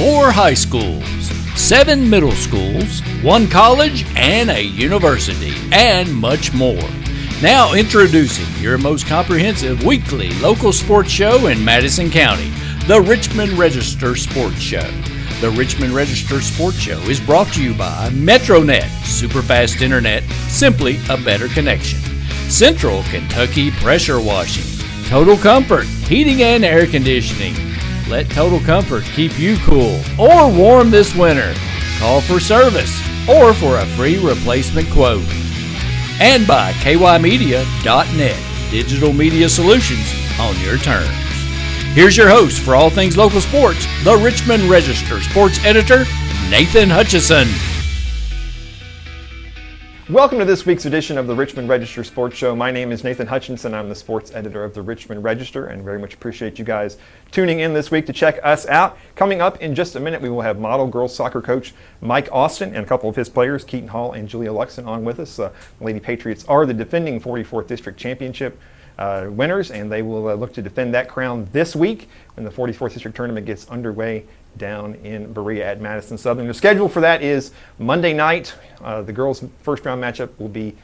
4 high schools, 7 middle schools, 1 college, and a university, and much more. Now introducing your most comprehensive weekly local sports show in Madison County, the Richmond Register Sports Show. The Richmond Register Sports Show is brought to you by MetroNet, superfast internet, simply a better connection. Central Kentucky Pressure Washing, Total Comfort, heating and air conditioning. Let Total Comfort keep you cool or warm this winter. Call for service or for a free replacement quote. And by kymedia.net, digital media solutions on your terms. Here's your host for all things local sports, the Richmond Register sports editor, Nathan Hutchinson. Welcome to this week's edition of the Richmond Register Sports Show. My name is Nathan Hutchinson. I'm the sports editor of the Richmond Register and very much appreciate you guys tuning in this week to check us out. Coming up in just a minute, we will have model girls soccer coach Mike Austin and a couple of his players, Keaton Hall and Julia Luxon, on with us. The Lady Patriots are the defending 44th District Championship winners, and they will look to defend that crown this week when the 44th District Tournament gets underway down in Berea at Madison Southern. The schedule for that is Monday night. The girls' first round matchup will be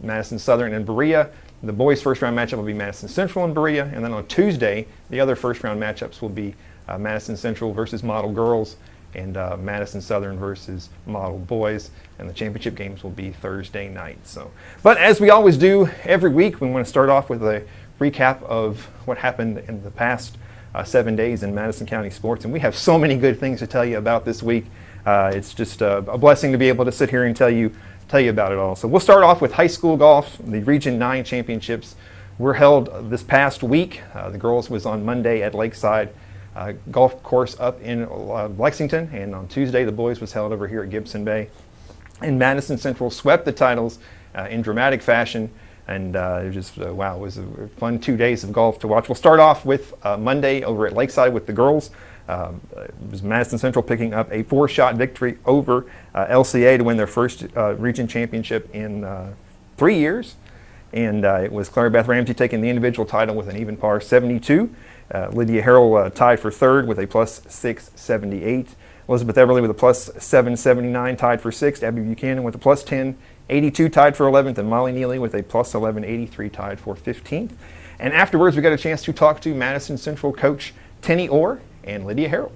Madison Southern and Berea. The boys' first round matchup will be Madison Central and Berea. And then on Tuesday, the other first round matchups will be Madison Central versus Model Girls and Madison Southern versus Model Boys. And the championship games will be Thursday night. But as we always do every week, we want to start off with a recap of what happened in the past 7 days in Madison County sports, and we have so many good things to tell you about this week. It's just a blessing to be able to sit here and tell you about it all. So we'll start off with high school golf. The Region 9 championships were held this past week. The girls was on Monday at Lakeside Golf Course up in Lexington, and on Tuesday the boys was held over here at Gibson Bay. And Madison Central swept the titles in dramatic fashion. And it was just, wow, it was a fun 2 days of golf to watch. We'll start off with Monday over at Lakeside with the girls. It was Madison Central picking up a 4-shot victory over LCA to win their first region championship in 3 years. And it was Claire Beth Ramsey taking the individual title with an even par 72. Lydia Harrell tied for third with a plus 678. Elizabeth Everly with a plus 779 tied for sixth. Abby Buchanan with a plus 1082 tied for 11th, and Molly Neely with a plus 1183 tied for 15th. And afterwards, we got a chance to talk to Madison Central coach Tenny Orr and Lydia Harrell.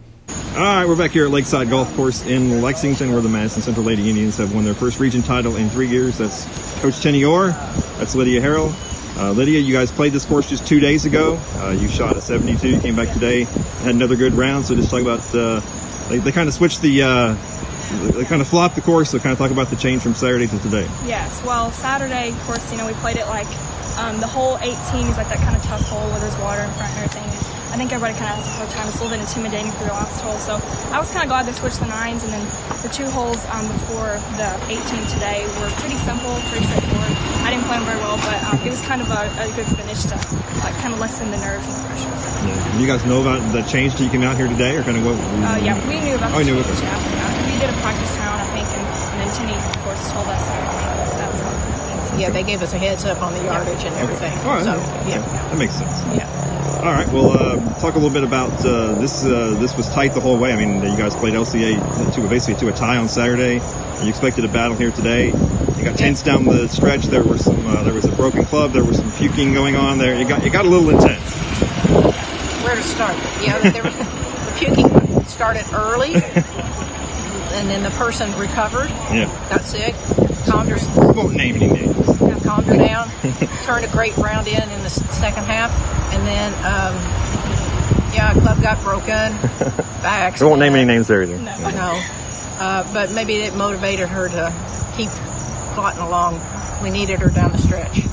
All right, we're back here at Lakeside Golf Course in Lexington, where the Madison Central Lady Indians have won their first region title in 3 years. That's Coach Tenny Orr. That's Lydia Harrell. Lydia, you guys played this course just 2 days ago. You shot a 72. You came back today, had another good round. So just talk about they kind of switched they kind of flopped the course, so kind of talk about the change from Saturday to today. Yes, well, Saturday, of course, we played it like the hole 18 is like that kind of tough hole where there's water in front and everything. I think everybody kind of has a hard time. It's a little bit intimidating for the last hole. So I was kind of glad they switched the 9s, and then the 2 holes before the 18 today were pretty simple, pretty straightforward. I didn't play them very well, but it was kind of a good finish to kind of lessen the nerves and the pressure. So. Yeah. You guys know about the change till you came out here today, or kind of what? Yeah, we knew about the change. Okay. Yeah. We did a practice round, I think, and then Tenny, of course, told us that was all. Yeah, they gave us a heads up on the yardage and everything. All right. So, yeah. That makes sense. Yeah. All right, well, talk a little bit about this. This was tight the whole way. I mean, you guys played LCA basically to a tie on Saturday. You expected a battle here today. You got tense down the stretch. There were some. There was a broken club. There was some puking going on there. It got a little intense. Where to start? Yeah, there was the puking started early, and then the person recovered. Yeah. Got sick. Calmed her. We won't name any names. Calmed her down. Turned a great round in the second half, and then club got broken. Back. We won't name any names there either. No. But maybe it motivated her to keep plotting along. We needed her down the stretch.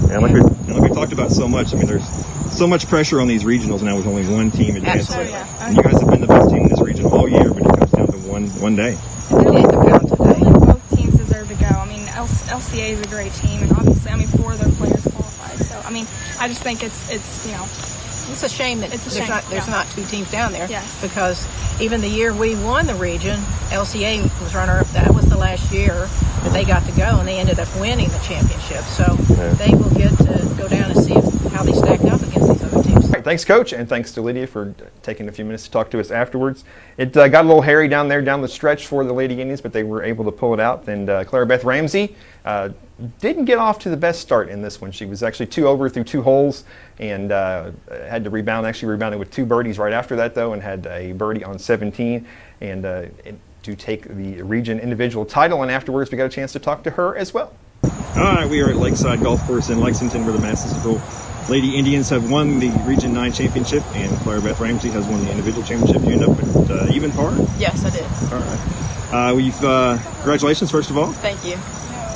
Yeah, like we talked about so much. I mean, there's so much pressure on these regionals now with only one team advancing. And you guys have been the best team in this region all year, but it comes down to one day. Both teams deserve to go. I mean, LCA is a great team, and obviously, 4 of their players qualified. So, I just think it's It's a shame that there's not 2 teams down there. Yes. Because even the year we won the region, LCA was runner-up. That was the last year that they got to go, and they ended up winning the championship. So they will get to go down and see how they stack up against these other teams. thanks, Coach, and thanks to Lydia for taking a few minutes to talk to us afterwards. It got a little hairy down the stretch for the Lady Indians, but they were able to pull it out. And Clara Beth Ramsey didn't get off to the best start in this one. She was actually 2 over through 2 holes and had to rebound. Actually rebounded with 2 birdies right after that, though, and had a birdie on 17. And to take the region individual title. And afterwards, we got a chance to talk to her as well. All right, we are at Lakeside Golf Course in Lexington, where the Madison Central Lady Indians have won the Region 9 championship, and Clara Beth Ramsey has won the individual championship. You end up with even par? Yes, I did. All right. Congratulations, first of all. Thank you.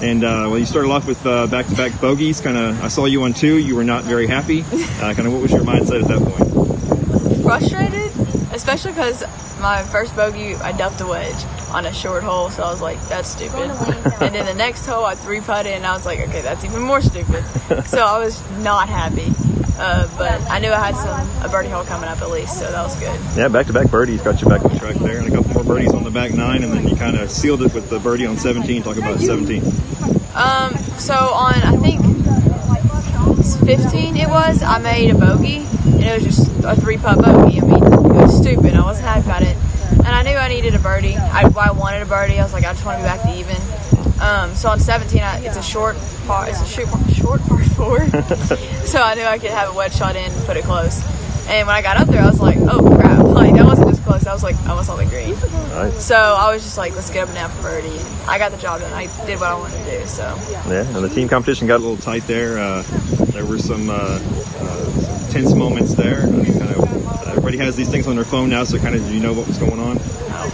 And you started off with back-to-back bogeys. I saw you on 2. You were not very happy. What was your mindset at that point? Frustrated, especially because my first bogey, I dumped a wedge on a short hole, so I was like, that's stupid. And then the next hole, I 3-putted, and I was like, okay, that's even more stupid. So I was not happy. But I knew I had a birdie hole coming up at least, so that was good. Yeah, back-to-back birdies got you back on track there, and a couple more birdies on the back 9, and then you kind of sealed it with the birdie on 17. Talk about 17. So on, I think, 15 I made a bogey, and it was just a 3-putt bogey. I mean, it was stupid. I wasn't happy about it. And I knew I needed a birdie. I wanted a birdie. I was like, I just want to be back to even. So on 17, it's a short par 4. So I knew I could have a wedge shot in and put it close. And when I got up there, I was like, oh crap! Like that wasn't just close. That was like almost on the green. Nice. So I was just like, let's get up and down for birdie. And I got the job done. I did what I wanted to do. So yeah, and the team competition got a little tight there. There were some tense moments there. Everybody has these things on their phone now, so do you know what was going on? No.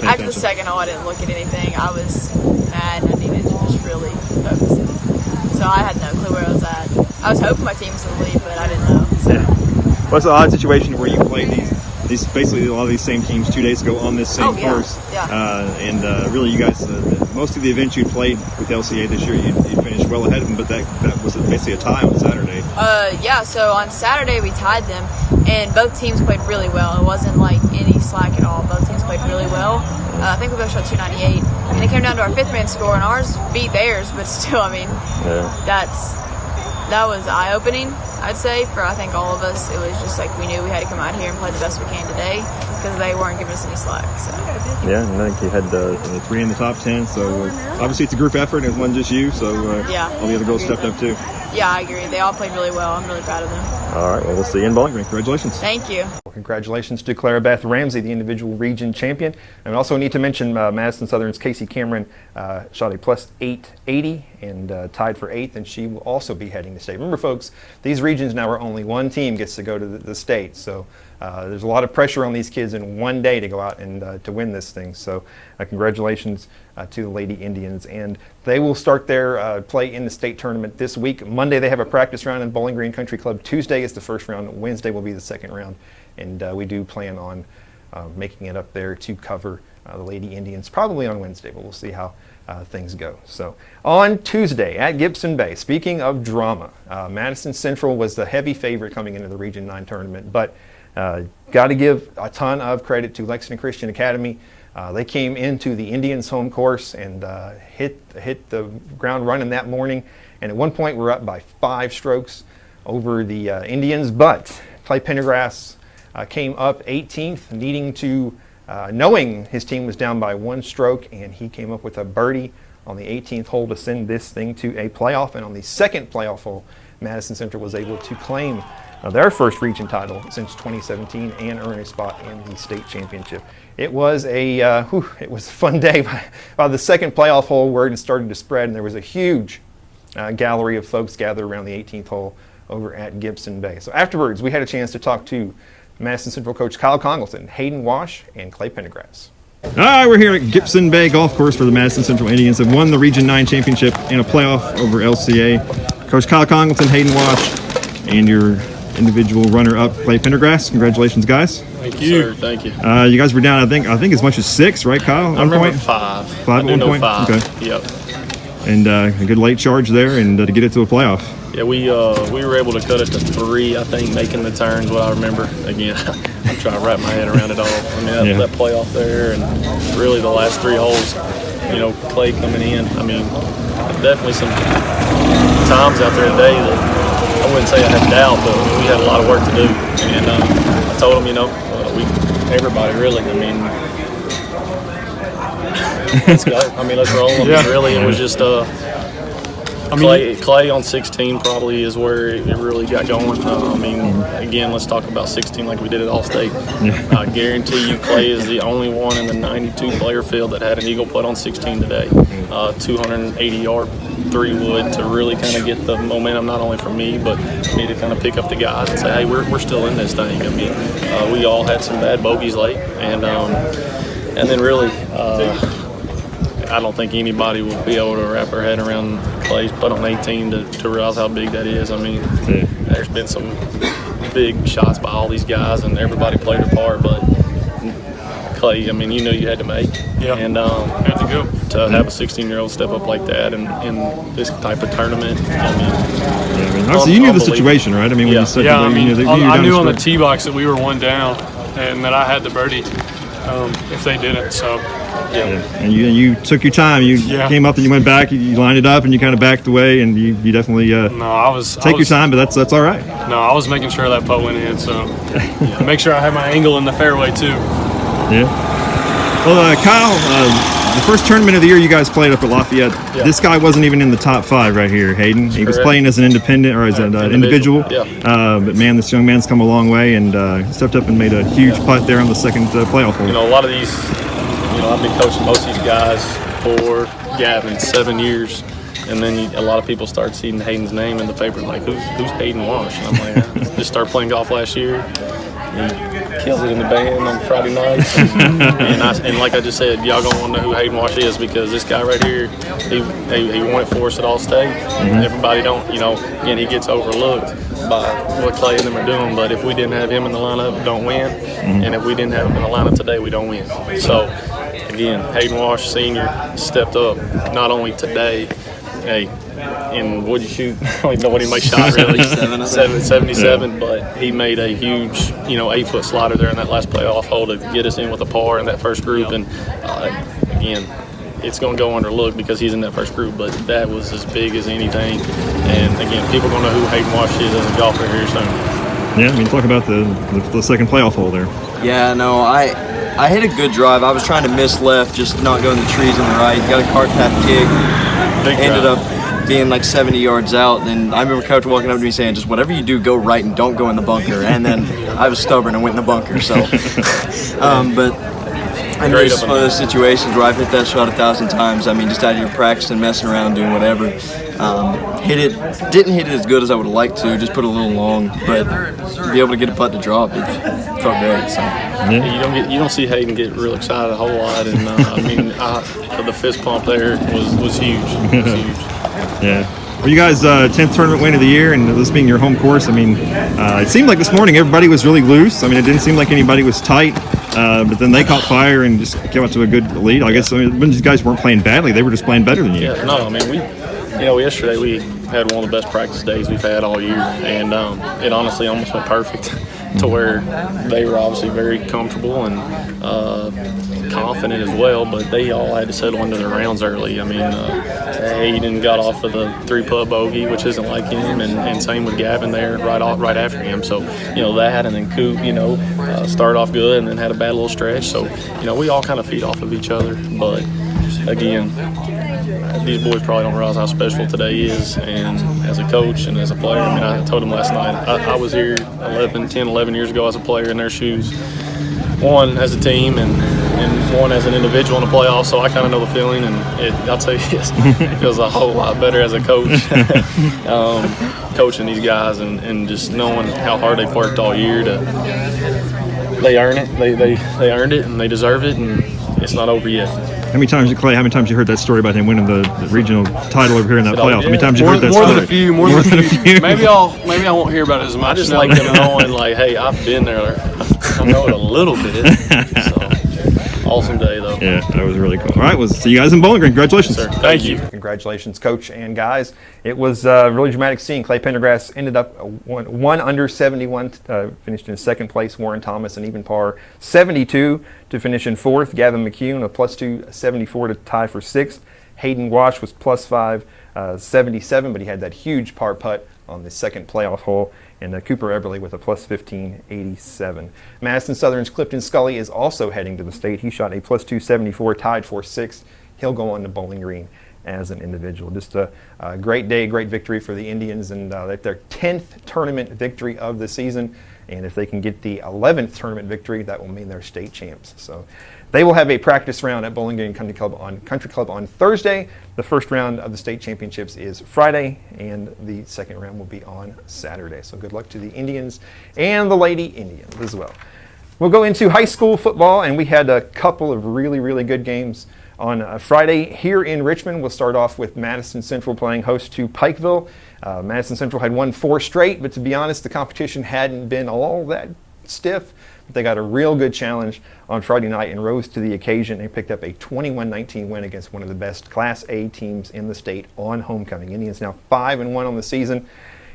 After the second hole, I didn't look at anything. I was mad and I needed to just really focus it. So I had no clue where I was at. I was hoping my team was going to lead, but I didn't know. So. Yeah. Well, it's an odd situation where you played these basically a lot of these same teams 2 days ago on this same course. Yeah. Really, you guys, most of the events you played with LCA this year, you finished well ahead of them, but that was basically a tie on Saturday. Yeah, so on Saturday we tied them, and both teams played really well. It wasn't like any slack at all. Both teams played really well. I think we both shot 298, and it came down to our 5th man score, and ours beat theirs, but still, I mean, that was eye-opening, I'd say, for I think all of us. It was just like we knew we had to come out here and play the best we can today because they weren't giving us any slack. So. Yeah, and I think you had the 3 in the top 10, so obviously it's a group effort, and it wasn't just you, so all the other girls stepped up too. Yeah, I agree. They all played really well. I'm really proud of them. All right, well, we'll see you in Bowling Green. Congratulations. Thank you. Well, congratulations to Clara Beth Ramsey, the individual region champion. And we also need to mention Madison Southern's Casey Cameron shot a plus 880 and tied for 8th, and she will also be heading to state. Remember, folks, these regions now are only one team gets to go to the state, so there's a lot of pressure on these kids in one day to go out and to win this thing. So congratulations to the Lady Indians, and they will start their play in the state tournament this week. Monday they have a practice round in Bowling Green Country Club. Tuesday is the first round. Wednesday will be the second round, and we do plan on making it up there to cover the Lady Indians probably on Wednesday, but we'll see how things go. So on Tuesday at Gibson Bay, speaking of drama, Madison Central was the heavy favorite coming into the Region 9 tournament, but got to give a ton of credit to Lexington Christian Academy. They came into the Indians' home course and hit the ground running that morning, and at one point we're up by 5 strokes over the Indians, but Clay Pendergrass came up 18th, needing to knowing his team was down by 1 stroke, and he came up with a birdie on the 18th hole to send this thing to a playoff. And on the second playoff hole, Madison Central was able to claim their first region title since 2017 and earn a spot in the state championship. It was a fun day. By the second playoff hole, word had started to spread, and there was a huge gallery of folks gathered around the 18th hole over at Gibson Bay. So afterwards, we had a chance to talk to Madison Central coach Kyle Congleton, Hayden Wash, and Clay Pendergrass. All right, we're here at Gibson Bay Golf Course for the Madison Central Indians have won the Region 9 championship in a playoff over LCA. Coach Kyle Congleton, Hayden Wash, and your individual runner-up, Clay Pendergrass. Congratulations, guys. Thank you. Sir, thank you. You guys were down, I think as much as 6, right, Kyle? I remember 5. 5 at one point? 5. Okay. Yep. And a good late charge there, and to get it to a playoff. Yeah, we were able to cut it to 3, I think, making the turns, what I remember. Again, I'm trying to wrap my head around it all. I mean, that playoff there, and really the last 3 holes, Clay coming in. I mean, definitely some times out there today that I wouldn't say I had doubt, but we had a lot of work to do. And I told him, everybody really, let's go. Let's roll. Really, it was just Clay on 16 probably is where it really got going. Again, let's talk about 16 like we did at All-State. I guarantee you Clay is the only one in the 92-player field that had an eagle putt on 16 today. 280-yard 3-wood to really kind of get the momentum, not only from me, but me to kind of pick up the guys and say, hey, we're still in this thing. We all had some bad bogeys late, and then really, I don't think anybody will be able to wrap their head around Clay's putt on 18 to realize how big that is. There's been some big shots by all these guys, and everybody played their part, but Clay, you had to make. Yeah. And had to go. To have a 16-year-old step up like that in this type of tournament, obviously you knew the situation, right? When you said I knew on the tee box that we were one down and that I had the birdie if they didn't. So. Yeah. And you took your time. You came up and you went back. You lined it up and you kind of backed away, and you definitely take your time. But that's all right. No, I was making sure that putt went in. So make sure I had my angle in the fairway too. Yeah. Well, Kyle, the first tournament of the year you guys played up at Lafayette. Yeah. This guy wasn't even in the top 5 right here, Hayden. He was playing as an independent or as an individual. Yeah. But man, this young man's come a long way and stepped up and made a huge putt there on the second playoff hole. A lot of these. I've been coaching most of these guys for Gavin 7 years, and then a lot of people start seeing Hayden's name in the paper, like, who's Hayden Wash? And I'm like, I just started playing golf last year. He kills it in the band on Friday nights. And like I just said, y'all gonna want to know who Hayden Wash is, because this guy right here, he won it for us at All-State. Everybody don't, again, he gets overlooked by what Clay and them are doing, but if we didn't have him in the lineup, we don't win. And if we didn't have him in the lineup today, we don't win. So, again, Hayden Wash Sr. stepped up not only today, and what'd you shoot? I don't even know what he made shot really. 77, but he made a huge, 8-foot slider there in that last playoff hole to get us in with a par in that first group. And again, it's going to go underlooked because he's in that first group, but that was as big as anything. And again, people are going to know who Hayden Wash is as a golfer here soon. Yeah, talk about the second playoff hole there. Yeah, no, I hit a good drive. I was trying to miss left, just not go in the trees on the right. Got a cart path kick. Ended up being like 70 yards out. And I remember Coach walking up to me saying, just whatever you do, go right and don't go in the bunker. And then I was stubborn and went in the bunker. So, but I know it's one of those situations where I've hit that shot 1,000 times. Just out here practicing, messing around, doing whatever. Didn't hit it as good as I would have liked to, just put it a little long, but to be able to get a putt to drop, it felt great. So. Yeah. You don't see Hayden get real excited a whole lot, and the fist pump there was huge. It was huge. Yeah. Well, you guys, 10th tournament win of the year, and this being your home course, it seemed like this morning everybody was really loose. It didn't seem like anybody was tight, but then they caught fire and just came out to a good lead. I guess when these guys weren't playing badly, they were just playing better than you. Yeah, no, yesterday we had one of the best practice days we've had all year, and it honestly almost went perfect to where they were obviously very comfortable and confident as well, but they all had to settle into their rounds early. Hayden got off of the 3-putt bogey, which isn't like him, and same with Gavin there right after him. So, that, and then Coop, started off good and then had a bad little stretch. So, we all kind of feed off of each other, but again, these boys probably don't realize how special today is, and as a coach and as a player, I told them last night, I was here 11 years ago as a player in their shoes, one as a team and one as an individual in the playoffs, so I kind of know the feeling, and I'll tell you this, it feels a whole lot better as a coach, coaching these guys and just knowing how hard they've worked all year. They earn it, they earned it, and they deserve it, and it's not over yet. How many times you heard that story about him winning the regional title over here in that playoff? How many times you heard that story? More than a few. Maybe I won't hear about it as much. I just like them knowing, hey, I've been there. I know it a little bit. So, awesome day, though. Yeah, that was really cool. All right, well, see you guys in Bowling Green. Congratulations. Yes, sir. Thank you. Congratulations, Coach and guys. It was really dramatic scene. Clay Pendergrass ended up one under 71, finished in second place. Warren Thomas, an even par 72 to finish in fourth. Gavin McCune, a +2 74 to tie for sixth. Hayden Wash was +5 77, but he had that huge par putt on the second playoff hole, and Cooper Eberly with a plus 15.87. Madison Southern's Clifton Scully is also heading to the state. He shot a plus 274, tied for sixth. He'll go on to Bowling Green as an individual. Just a great day, great victory for the Indians, and their 10th tournament victory of the season. And if they can get the 11th tournament victory, that will mean they're state champs. So they will have a practice round at Bowling Green Country Club on Thursday. The first round of the state championships is Friday, and the second round will be on Saturday. So good luck to the Indians and the Lady Indians as well. We'll go into high school football, and we had a couple of really, really good games on Friday here in Richmond. We'll start off with Madison Central playing host to Pikeville. Madison Central had won 4 straight, but to be honest, the competition hadn't been all that stiff. But they got a real good challenge on Friday night and rose to the occasion. They picked up a 21-19 win against one of the best Class A teams in the state on homecoming. Indians now 5-1 on the season.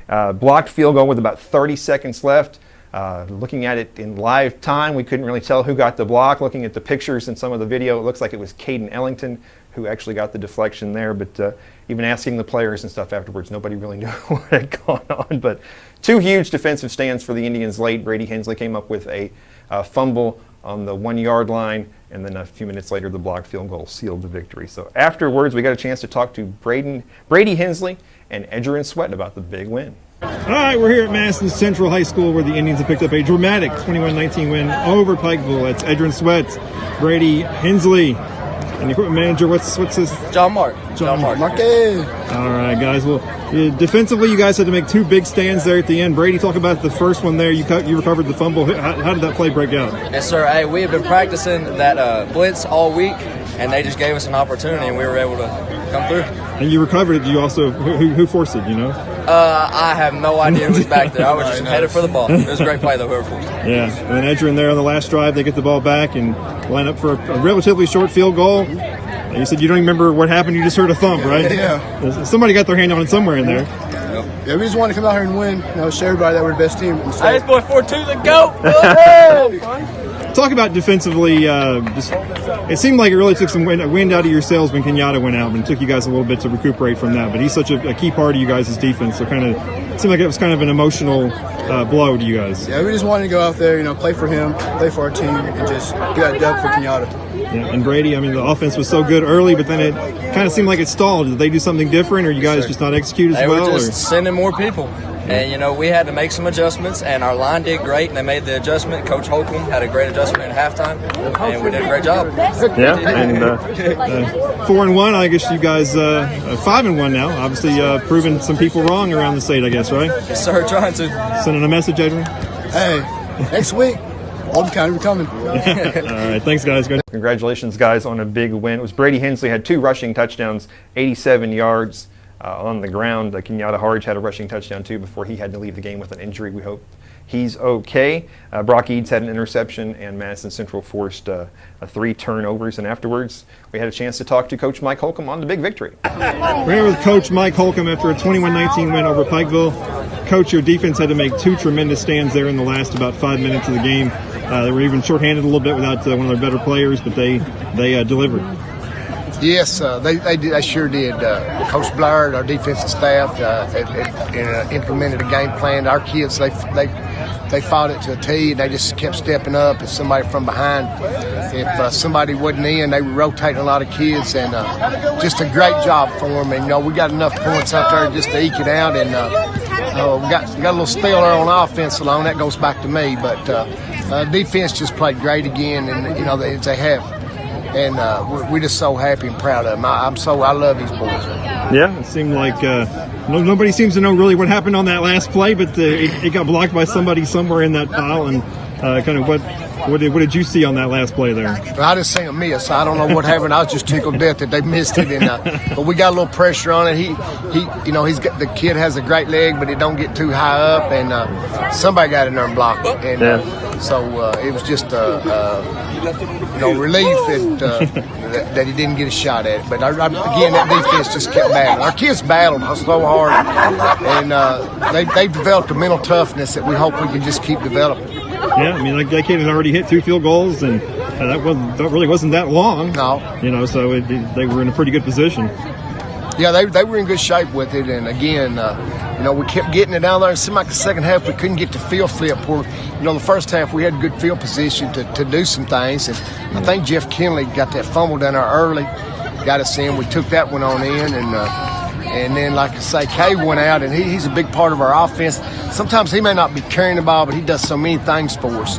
Blocked field goal with about 30 seconds left. Looking at it in live time, we couldn't really tell who got the block. Looking at the pictures and some of the video, it looks like it was Cain Ellington who actually got the deflection there. But even asking the players and stuff afterwards, nobody really knew what had gone on. But 2 huge defensive stands for the Indians late. Brady Hensley came up with a fumble on the 1-yard line, and then a few minutes later, the blocked field goal sealed the victory. So afterwards, we got a chance to talk to Brady Hensley and Edgerrin Sweat about the big win. All right, we're here at Madison Central High School where the Indians have picked up a dramatic 21-19 win over Pikeville. That's Edgerrin Sweat, Brady Hensley, and the equipment manager. What's his? John Mark. All right, guys. Well, defensively, you guys had to make 2 big stands there at the end. Brady, talk about the first one there. You recovered the fumble. How did that play break out? Yes, sir. Hey, we have been practicing that blitz all week, and they just gave us an opportunity, and we were able to come through. And you recovered it. You also who forced it? You know? I have no idea who was back there. I was just headed for the ball. It was a great play, though, whoever forced it. Yeah, and then Edgerrin there on the last drive, they get the ball back and line up for a relatively short field goal. And you said you don't even remember what happened. You just heard a thump, right? Yeah. Somebody got their hand on it somewhere in there. Yeah, we just wanted to come out here and win. Show everybody that we're the best team. Hey, this boy 4-2, the GOAT. Talk about defensively. It seemed like it really took some wind out of your sails when Kenyatta went out, and it took you guys a little bit to recuperate from that. But he's such a key part of you guys' defense. So it seemed like it was kind of an emotional blow to you guys. Yeah, we just wanted to go out there, play for him, play for our team, and just get that dub for Kenyatta. Yeah, and Brady, the offense was so good early, but then it kind of seemed like it stalled. Did they do something different, or you guys just not execute as well? They were just sending more people. And, we had to make some adjustments, and our line did great, and they made the adjustment. Coach Holcomb had a great adjustment at halftime, and we did a great job. Yeah, and 4-1, I guess you guys 5-1 now. Obviously proving some people wrong around the state, I guess, right? Yes, sir, trying to. Sending a message, Adrian? Hey, next week, all the county coming. All right, thanks, guys. Congratulations, guys, on a big win. It was Brady Hensley had 2 rushing touchdowns, 87 yards. On the ground. Kenyatta Harge had a rushing touchdown too before he had to leave the game with an injury. We hope he's okay. Brock Eads had an interception, and Madison Central forced 3 turnovers. And afterwards, we had a chance to talk to Coach Mike Holcomb on the big victory. We're here with Coach Mike Holcomb after a 21-19 win over Pikeville. Coach, your defense had to make 2 tremendous stands there in the last about 5 minutes of the game. They were even shorthanded a little bit without one of their better players, but they delivered. Yes, they sure did. Coach Blair, our defensive staff, implemented a game plan. Our kids, they fought it to a T, and they just kept stepping up. If somebody from behind, if somebody wasn't in, they were rotating a lot of kids, and just a great job for them. And we got enough points out there just to eke it out, and we got a little spill there on offense alone. That goes back to me, but defense just played great again, and they have. And we're just so happy and proud of them. I love these boys. Yeah, it seemed like nobody seems to know really what happened on that last play, but it got blocked by somebody somewhere in that pile. And kind of what did you see on that last play there? I didn't see a miss. I don't know what happened. I was just tickled to death that they missed it. And but we got a little pressure on it. The kid has a great leg, but it don't get too high up. And somebody got in there and blocked it. And so it was just relief that he didn't get a shot at it. But again, that defense just kept battling. Our kids battled so hard, and they developed a mental toughness that we hope we can just keep developing. Yeah, like that kid had already hit 2 field goals, and that really wasn't that long. No, so they were in a pretty good position. Yeah, they were in good shape with it, and again, we kept getting it down there. It seemed like the second half we couldn't get to field flip where, the first half we had good field position to do some things. And I think Jeff Kinley got that fumble down there early, got us in. We took that one on in, and then, like I say, Kay went out, and he's a big part of our offense. Sometimes he may not be carrying the ball, but he does so many things for us.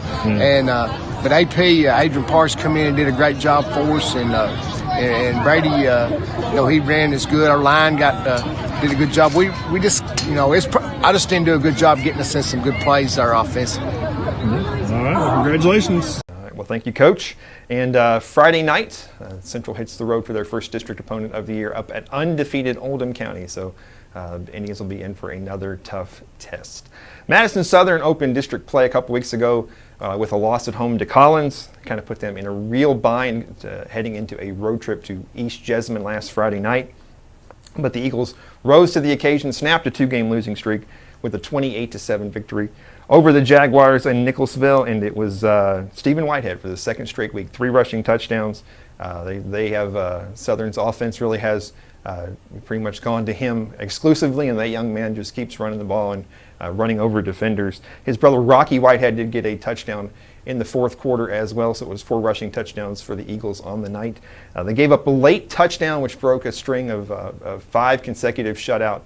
But AP, Adrian Parks, come in and did a great job for us, and Brady, he ran as good. Our line did a good job. We just, I just didn't do a good job getting us in some good plays our offense. All right, well, congratulations. Well, thank you, Coach. And Friday night, Central hits the road for their first district opponent of the year up at undefeated Oldham County. So Indians will be in for another tough test. Madison Southern opened district play a couple weeks ago with a loss at home to Collins. Kind of put them in a real bind heading into a road trip to East Jessamine last Friday night. But the Eagles rose to the occasion, snapped a 2-game losing streak with a 28-7 victory over the Jaguars in Nicholsville, and it was Stephen Whitehead for the second straight week, 3 rushing touchdowns. They have Southern's offense really has pretty much gone to him exclusively, and that young man just keeps running the ball and running over defenders. His brother Rocky Whitehead did get a touchdown in the fourth quarter as well, so it was 4 rushing touchdowns for the Eagles on the night. They gave up a late touchdown, which broke a string of 5 consecutive shutout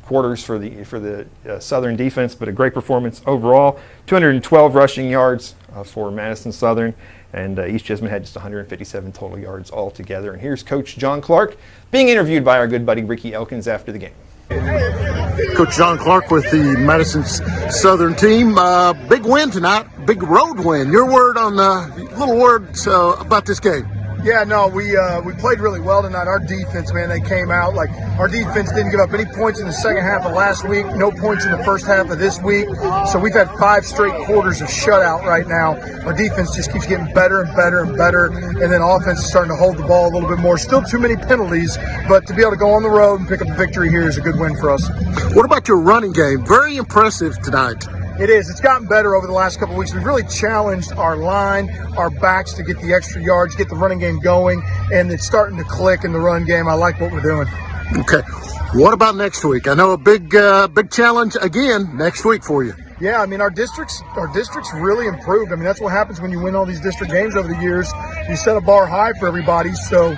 quarters for the Southern defense, but a great performance overall. 212 rushing yards for Madison Southern, and East Jessamine had just 157 total yards altogether. And here's Coach John Clark being interviewed by our good buddy Ricky Elkins after the game. Coach John Clark with the Madison Southern team. Big win tonight, big road win. Your word on little words about this game. Yeah, no, we played really well tonight. Our defense, man, they came out. Our defense didn't give up any points in the second half of last week, no points in the first half of this week. So we've had 5 straight quarters of shutout right now. Our defense just keeps getting better and better and better, and then offense is starting to hold the ball a little bit more. Still too many penalties, but to be able to go on the road and pick up a victory here is a good win for us. What about your running game? Very impressive tonight. It is. It's gotten better over the last couple of weeks. We've really challenged our line, our backs to get the extra yards, get the running game going, and it's starting to click in the run game. I like what we're doing. Okay. What about next week? I know a big challenge again next week for you. Yeah, I mean, our district's really improved. I mean, that's what happens when you win all these district games over the years. You set a bar high for everybody, so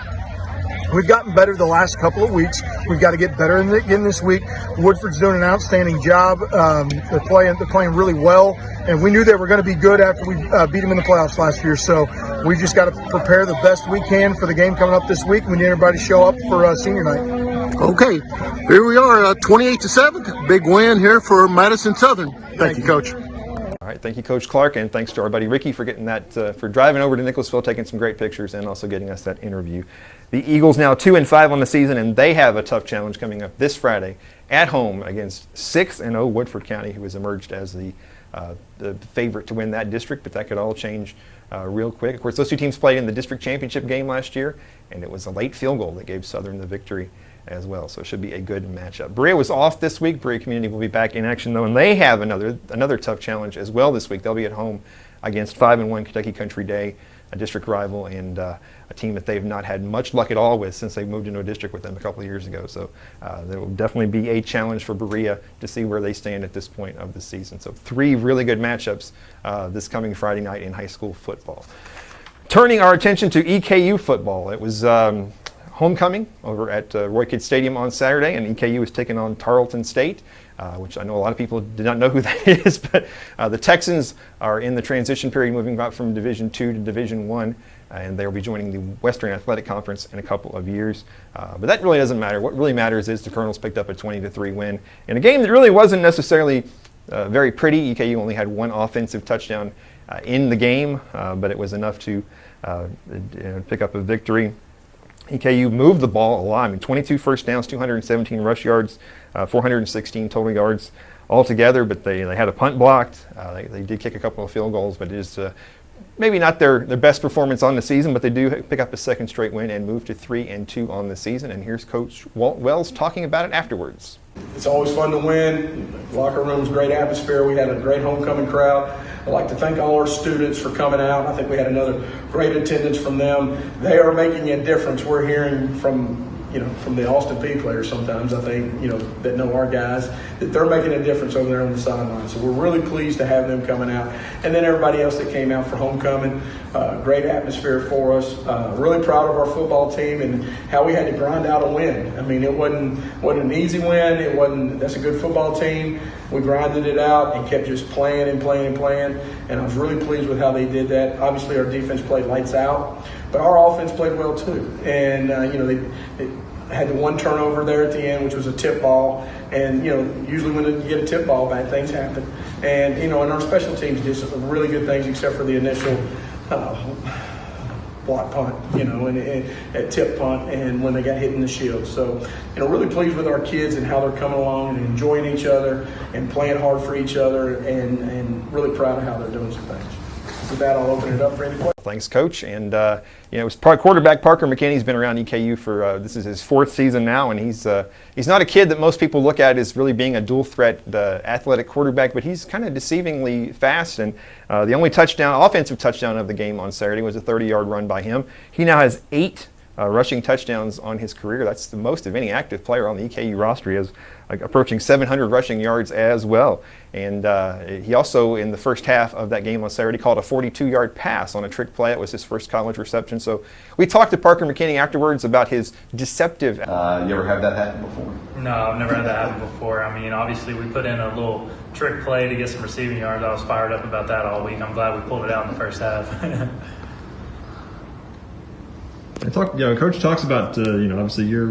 we've gotten better the last couple of weeks. We've got to get better again this week. Woodford's doing an outstanding job. They're playing really well, and we knew they were going to be good after we beat them in the playoffs last year. So we've just got to prepare the best we can for the game coming up this week. We need everybody to show up for senior night. Okay, here we are, 28-7, big win here for Madison Southern. Thank you, Coach. All right, thank you, Coach Clark, and thanks to our buddy Ricky for getting that, for driving over to Nicholsville, taking some great pictures, and also getting us that interview. The Eagles now 2-5 on the season, and they have a tough challenge coming up this Friday at home against 6-0 Woodford County, who has emerged as the favorite to win that district, but that could all change real quick. Of course, those two teams played in the district championship game last year, and it was a late field goal that gave Southern the victory as well, so it should be a good matchup. Berea was off this week. Berea Community will be back in action, though, and they have another tough challenge as well this week. They'll be at home against 5-1 Kentucky Country Day, a district rival, and a team that they've not had much luck at all with since they moved into a district with them a couple of years ago. So there will definitely be a challenge for Berea to see where they stand at this point of the season. So 3 really good matchups this coming Friday night in high school football. Turning our attention to EKU football, it was homecoming over at Roy Kidd Stadium on Saturday, and EKU was taking on Tarleton State, which I know a lot of people did not know who that is, but the Texans are in the transition period, moving out from Division II to Division I, and they will be joining the Western Athletic Conference in a couple of years. But that really doesn't matter. What really matters is the Colonels picked up a 20-3 win in a game that really wasn't necessarily very pretty. EKU only had 1 offensive touchdown in the game, but it was enough to pick up a victory. EKU moved the ball a lot. I mean, 22 first downs, 217 rush yards, 416 total yards altogether, but they had a punt blocked. They did kick a couple of field goals, but it is maybe not their best performance on the season, but they do pick up a second straight win and move to 3-2 on the season. And here's Coach Walt Wells talking about it afterwards. It's always fun to win. Locker room's great atmosphere. We had a great homecoming crowd. I'd like to thank all our students for coming out. I think we had another great attendance from them. They are making a difference. We're hearing from from the Austin Peay players sometimes, I think, that know our guys, that they're making a difference over there on the sideline. So we're really pleased to have them coming out. And then everybody else that came out for homecoming, great atmosphere for us. Really proud of our football team and how we had to grind out a win. I mean, it wasn't an easy win. That's a good football team. We grinded it out and kept just playing and playing and playing. And I was really pleased with how they did that. Obviously, our defense played lights out, but our offense played well too. And, they had the one turnover there at the end, which was a tip ball. And, usually when you get a tip ball, bad things happen. And, and our special teams did some really good things except for the initial block punt, and at tip punt and when they got hit in the shield. So, really pleased with our kids and how they're coming along and enjoying each other and playing hard for each other and really proud of how they're doing some things. With that, I'll open it up for any questions. Thanks, Coach. And, it was quarterback Parker McKinney's been around EKU for, this is his 4th season now, and he's not a kid that most people look at as really being a dual threat athletic quarterback, but he's kind of deceivingly fast. And the only offensive touchdown of the game on Saturday was a 30-yard run by him. He now has 8 rushing touchdowns on his career. That's the most of any active player on the EKU roster. He has approaching 700 rushing yards as well. And he also, in the first half of that game on Saturday, called a 42-yard pass on a trick play. It was his first college reception. So we talked to Parker McKinney afterwards about his deceptive. You ever have that happen before? No, I've never had that happen before. I mean, obviously we put in a little trick play to get some receiving yards. I was fired up about that all week. I'm glad we pulled it out in the first half. Coach talks about, obviously you're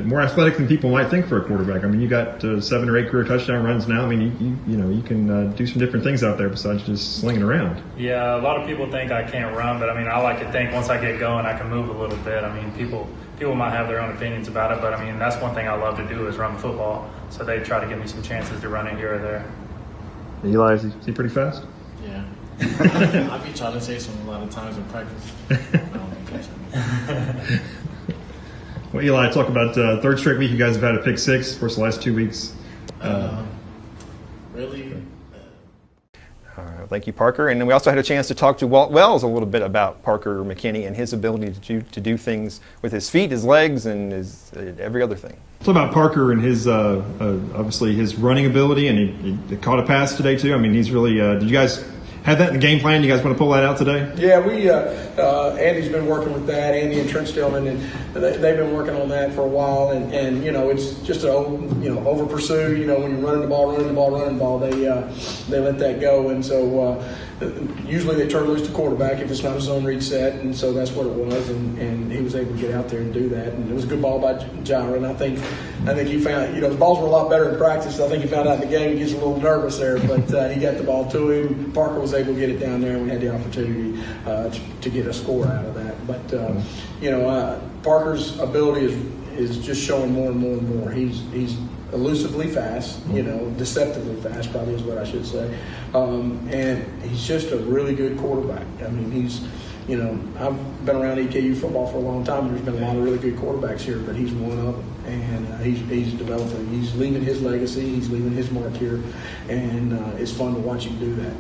more athletic than people might think for a quarterback. I mean, you got 7 or 8 career touchdown runs now. I mean, you can do some different things out there besides just slinging around. Yeah, a lot of people think I can't run, but I mean, I like to think once I get going, I can move a little bit. I mean, people might have their own opinions about it, but I mean, that's one thing I love to do is run the football. So they try to give me some chances to run it here or there. Eli, is he pretty fast? Yeah. I be trying to chase him a lot of times in practice. Well, Eli, talk about 3rd straight week you guys have had a pick 6. Of course, the last 2 weeks. Really? Thank you, Parker. And then we also had a chance to talk to Walt Wells a little bit about Parker McKinney and his ability to do things with his feet, his legs, and his every other thing. Talk about Parker and his obviously his running ability, and he caught a pass today too. I mean, he's really. Did you guys have that in the game plan? You guys want to pull that out today? Yeah, we Andy's been working with that. Andy and Trent Stillman, and they've been working on that for a while. And it's just an over pursue. When you're running the ball, they let that go. And so usually they turn loose to quarterback if it's not a zone read set. And so that's what it was. And he was able to get out there and do that. And it was a good ball by Jira. And I think he found the balls were a lot better in practice. I think he found out in the game he gets a little nervous there, but he got the ball to him. Parker was able to get it down there, and we had the opportunity to get a score out of that. But Parker's ability is just showing more and more and more. He's elusively fast, deceptively fast, probably is what I should say, and he's just a really good quarterback. I mean, I've been around EKU football for a long time, and there's been a lot of really good quarterbacks here, but he's one of them, and he's developing. He's leaving his legacy. He's leaving his mark here, and it's fun to watch him do that.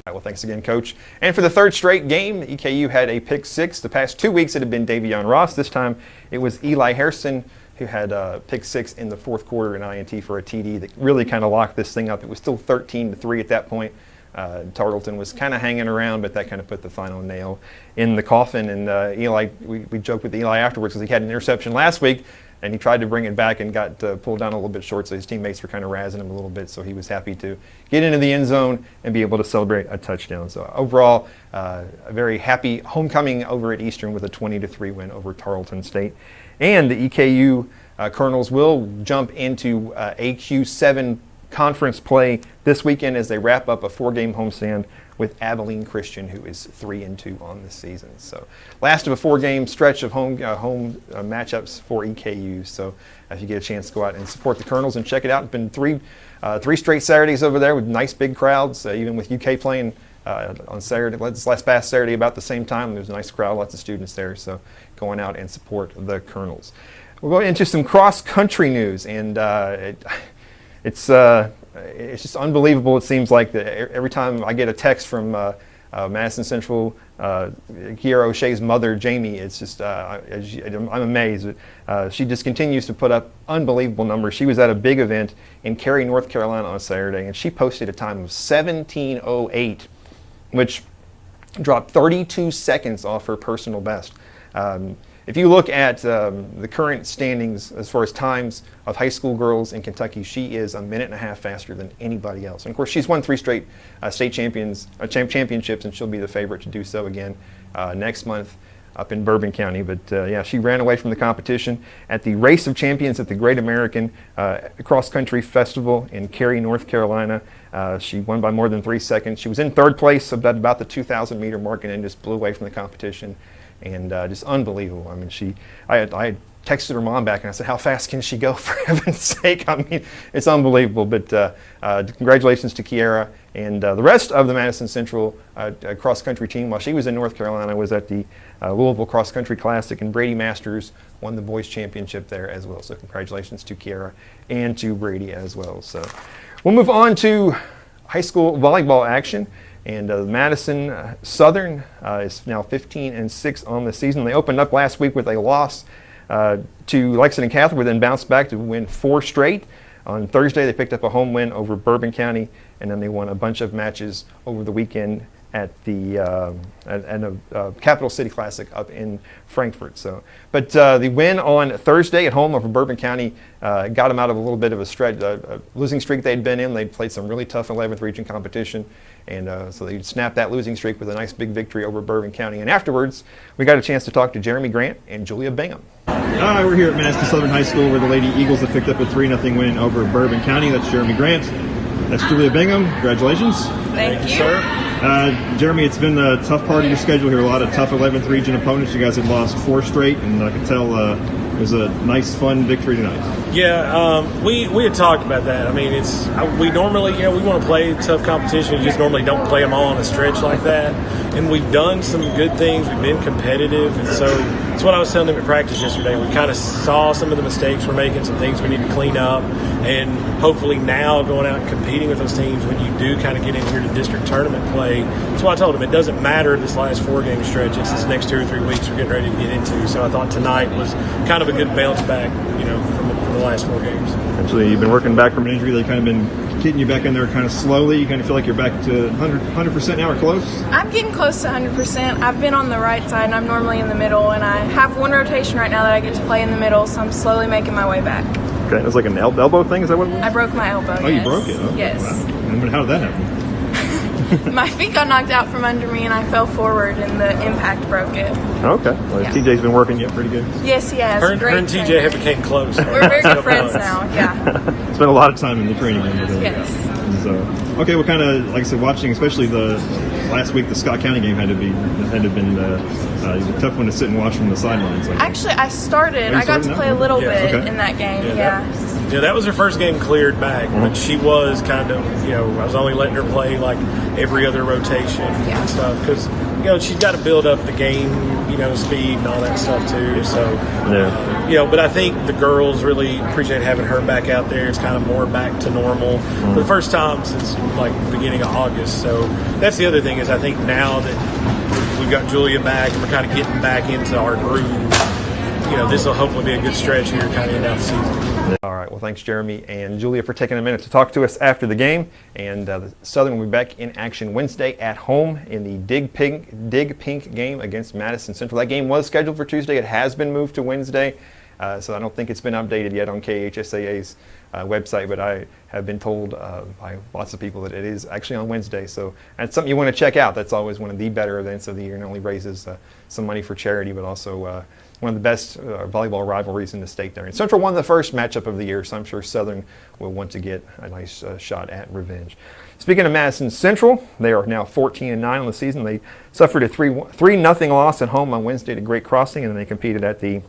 Well, thanks again, Coach. And for the 3rd straight game, EKU had a pick 6. The past 2 weeks it had been Davion Ross. This time it was Eli Harrison who had a pick 6 in the 4th quarter, an INT for a TD that really kind of locked this thing up. It was still 13-3 at that point. Tarleton was kind of hanging around, but that kind of put the final nail in the coffin. And Eli, we joked with Eli afterwards because he had an interception last week, and he tried to bring it back and got pulled down a little bit short, so his teammates were kind of razzing him a little bit, so he was happy to get into the end zone and be able to celebrate a touchdown. So overall, a very happy homecoming over at Eastern with a 20-3 win over Tarleton State. And the EKU Colonels will jump into AQ7 conference play this weekend as they wrap up a 4-game homestand with Abilene Christian, who is 3-2 on the season. So last of a 4-game stretch of home matchups for EKU. So if you get a chance to go out and support the Colonels and check it out, it's been three straight Saturdays over there with nice big crowds, even with UK playing on Saturday. This past Saturday about the same time. There was a nice crowd, lots of students there. So going out and support the Colonels. We'll go into some cross-country news, and it's just unbelievable. It seems like that every time I get a text from Madison Central Kiera O'Shea's mother, Jamie, it's just, I'm amazed. She just continues to put up unbelievable numbers. She was at a big event in Cary, North Carolina on Saturday, and she posted a time of 17:08, which dropped 32 seconds off her personal best. If you look at the current standings as far as times of high school girls in Kentucky, she is a minute and a half faster than anybody else. And of course, she's won 3 straight state championships, and she'll be the favorite to do so again next month up in Bourbon County. But yeah, she ran away from the competition at the Race of Champions at the Great American Cross Country Festival in Cary, North Carolina. She won by more than 3 seconds. She was in 3rd place at about the 2,000 meter mark, and then just blew away from the competition. And just unbelievable. I mean, I texted her mom back and I said, how fast can she go, for heaven's sake? I mean, it's unbelievable. But congratulations to Kiera. And the rest of the Madison Central cross-country team, while she was in North Carolina, was at the Louisville Cross Country Classic, and Brady Masters won the boys championship there as well. So congratulations to Kiera and to Brady as well. So we'll move on to high school volleyball action. And Madison Southern is now 15-6 on the season. They opened up last week with a loss to Lexington Catholic, but then bounced back to win 4 straight. On Thursday, they picked up a home win over Bourbon County, and then they won a bunch of matches over the weekend at the Capital City Classic up in Frankfort. So, but the win on Thursday at home over Bourbon County got them out of a little bit of a losing streak they'd been in. They'd played some really tough 11th region competition, and so they snapped that losing streak with a nice big victory over Bourbon County. And afterwards, we got a chance to talk to Jeremy Grant and Julia Bingham. We're here at Madison Southern High School, where the Lady Eagles have picked up a 3-0 win over Bourbon County. That's Jeremy Grant. That's Julia Bingham. Congratulations. Thank you. Sir. Jeremy, it's been a tough part of your schedule here. A lot of tough 11th region opponents. You guys had lost 4 straight, and I could tell it was a nice, fun victory tonight. Yeah, we had talked about that. I mean, we normally, we want to play tough competition. You just normally don't play them all on a stretch like that. And we've done some good things. We've been competitive, and so that's what I was telling them at practice yesterday. We kind of saw some of the mistakes we're making, some things we need to clean up, and hopefully now going out and competing with those teams when you do kind of get in here to district tournament play. That's why I told them it doesn't matter this last 4-game stretch. It's this next 2 or 3 weeks we're getting ready to get into. So I thought tonight was kind of a good bounce back, from the last 4 games. Actually, you've been working back from an injury. They've kind of been getting you back in there kind of slowly. You kind of feel like you're back to 100% now, or close? I'm getting close to 100%. I've been on the right side, and I'm normally in the middle, and I have 1 rotation right now that I get to play in the middle, so I'm slowly making my way back. Okay, it was like an elbow thing? Is that what it was? I broke my elbow. Oh, yes. You broke it? Oh, yes. Wow. And how did that happen? My feet got knocked out from under me, and I fell forward, and the impact broke it. Okay. Well, yeah. TJ's been working yet pretty good? Yes, he has. Her and TJ have become close. We're very good friends now, yeah. Spent a lot of time in the training room with him. Yes. So, okay, well, kind of, like I said, watching, especially the last week, the Scott County game had to have been a tough one to sit and watch from the sidelines. Actually, I started. I got to play a little bit in that game, Yeah, that was her first game cleared back, but she was kind of, I was only letting her play like every other rotation and stuff because, she's got to build up the game, speed and all that stuff too. So, but I think the girls really appreciate having her back out there. It's kind of more back to normal for the first time since like the beginning of August. So that's the other thing is I think now that we've got Julia back and we're kind of getting back into our groove, this will hopefully be a good stretch here kind of end out the season. All right, well, thanks, Jeremy and Julia, for taking a minute to talk to us after the game. And the Southern will be back in action Wednesday at home in the Dig Pink game against Madison Central. That game was scheduled for Tuesday. It has been moved to Wednesday, so I don't think it's been updated yet on KHSAA's website, but I have been told by lots of people that it is actually on Wednesday. So that's something you want to check out. That's always one of the better events of the year. Not only raises some money for charity, but also one of the best volleyball rivalries in the state there. And Central won the first matchup of the year, so I'm sure Southern will want to get a nice shot at revenge. Speaking of Madison Central, they are now 14-9 on the season. They suffered a 3-0 loss at home on Wednesday to Great Crossing, and then they competed at the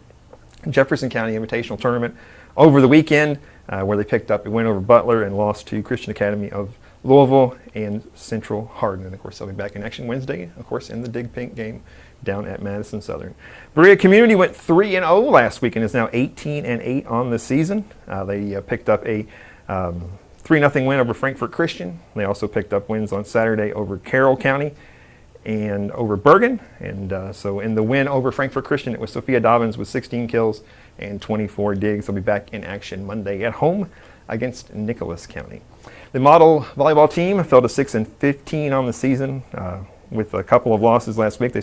Jefferson County Invitational Tournament over the weekend, where they picked up a win over Butler and lost to Christian Academy of Louisville and Central Hardin. And of course, they'll be back in action Wednesday, of course, in the Dig Pink game down at Madison Southern. Berea Community went 3-0 last week and is now 18-8 on the season. They picked up a 3-0 win over Frankfort Christian. They also picked up wins on Saturday over Carroll County and over Bergen. And so in the win over Frankfort Christian, it was Sophia Dobbins with 16 kills and 24 digs. They'll be back in action Monday at home against Nicholas County. The model volleyball team fell to 6-15 on the season with a couple of losses last week. They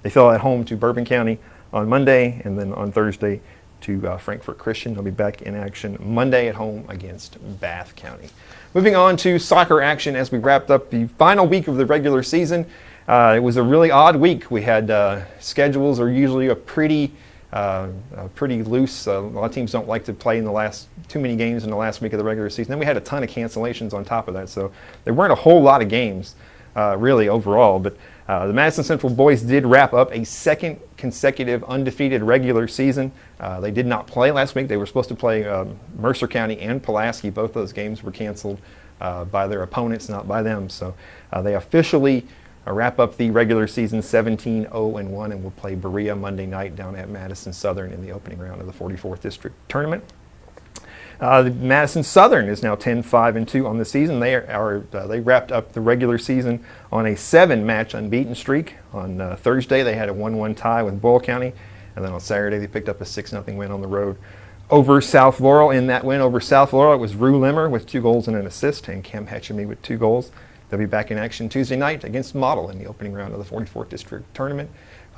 fell at home to Bourbon County on Monday, and then on Thursday to Frankfort Christian. They'll be back in action Monday at home against Bath County. Moving on to soccer action as we wrapped up the final week of the regular season. It was a really odd week. We had schedules are usually pretty loose. A lot of teams don't like to play in too many games in the last week of the regular season. Then we had a ton of cancellations on top of that, so there weren't a whole lot of games really overall. But the Madison Central boys did wrap up a second consecutive undefeated regular season. They did not play last week. They were supposed to play Mercer County and Pulaski. Both those games were canceled by their opponents, not by them. So they officially wrap up the regular season 17-0-1 and will play Berea Monday night down at Madison Southern in the opening round of the 44th District Tournament. Madison Southern is now 10-5-2 on the season. They wrapped up the regular season on a 7-match unbeaten streak. On Thursday, they had a 1-1 tie with Boyle County, and then on Saturday, they picked up a 6-0 win on the road over South Laurel. In that win over South Laurel, it was Rue Limmer with 2 goals and an assist, and Cam Hetchemy with 2 goals. They'll be back in action Tuesday night against Model in the opening round of the 44th District Tournament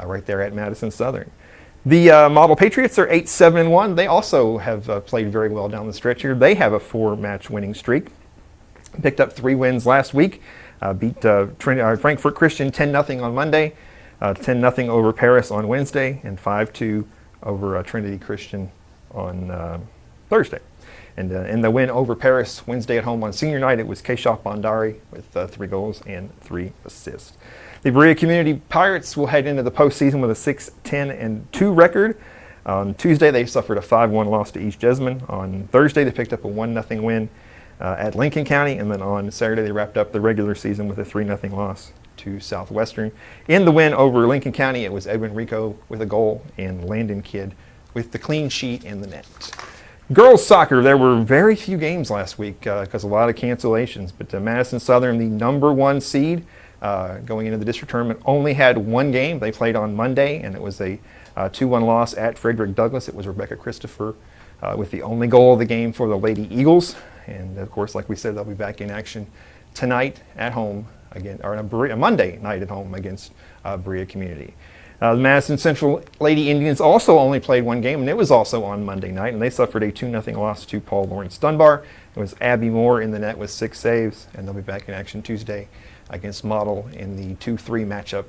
right there at Madison Southern. The Model Patriots are 8-7-1. They also have played very well down the stretch here. They have a 4-match winning streak. Picked up 3 wins last week. Beat Frankfort Christian 10-0 on Monday, 10-0 over Paris on Wednesday, and 5-2 over Trinity Christian on Thursday. And in the win over Paris Wednesday at home on senior night, it was Keshav Bhandari with 3 goals and 3 assists. The Berea Community Pirates will head into the postseason with a 6-10-2 record. On Tuesday, they suffered a 5-1 loss to East Jessamine. On Thursday, they picked up a 1-0 win at Lincoln County. And then on Saturday, they wrapped up the regular season with a 3-0 loss to Southwestern. In the win over Lincoln County, it was Edwin Rico with a goal and Landon Kidd with the clean sheet in the net. Girls soccer, there were very few games last week because a lot of cancellations. But Madison Southern, the number 1 seed, going into the district tournament, only had 1 game. They played on Monday, and it was a 2-1 loss at Frederick Douglass. It was Rebecca Christopher with the only goal of the game for the Lady Eagles. And of course, like we said, they'll be back in action tonight at home again, or a Monday night at home against Berea Community. The Madison Central Lady Indians also only played 1 game, and it was also on Monday night, and they suffered a 2-0 loss to Paul Lawrence Dunbar. It was Abby Moore in the net with 6 saves, and they'll be back in action Tuesday against Model in the 2-3 matchup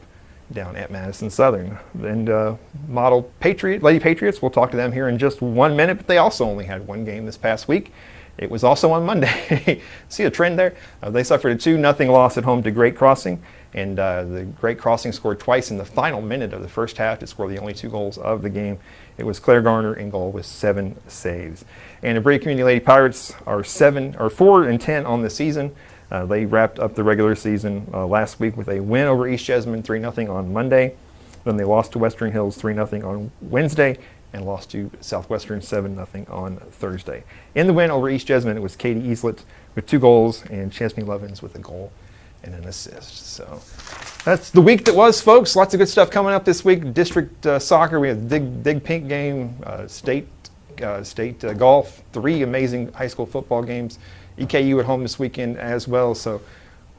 down at Madison Southern. And Model Lady Patriots, we'll talk to them here in just 1 minute, but they also only had 1 game this past week. It was also on Monday. See a trend there? They suffered a 2-0 loss at home to Great Crossing, and the Great Crossing scored twice in the final minute of the first half to score the only 2 goals of the game. It was Claire Garner in goal with 7 saves. And the Berea Community Lady Pirates are 4-10 on the season. They wrapped up the regular season last week with a win over East Jessamine 3-0 on Monday. Then they lost to Western Hills 3-0 on Wednesday and lost to Southwestern 7-0 on Thursday. In the win over East Jessamine, it was Katie Easlett with 2 goals and Chancey Lovins with a goal and an assist. So that's the week that was, folks. Lots of good stuff coming up this week. District soccer, we have the big pink game, state golf, 3 amazing high school football games. EKU at home this weekend as well. So,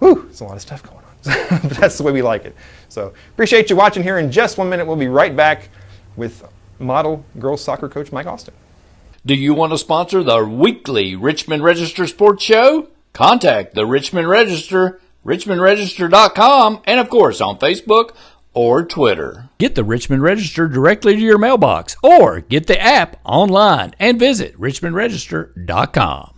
it's a lot of stuff going on. But that's the way we like it. So appreciate you watching here. In just 1 minute, we'll be right back with model girls soccer coach Mike Austin. Do you want to sponsor the weekly Richmond Register Sports Show? Contact the Richmond Register, richmondregister.com, and of course on Facebook or Twitter. Get the Richmond Register directly to your mailbox or get the app online and visit richmondregister.com.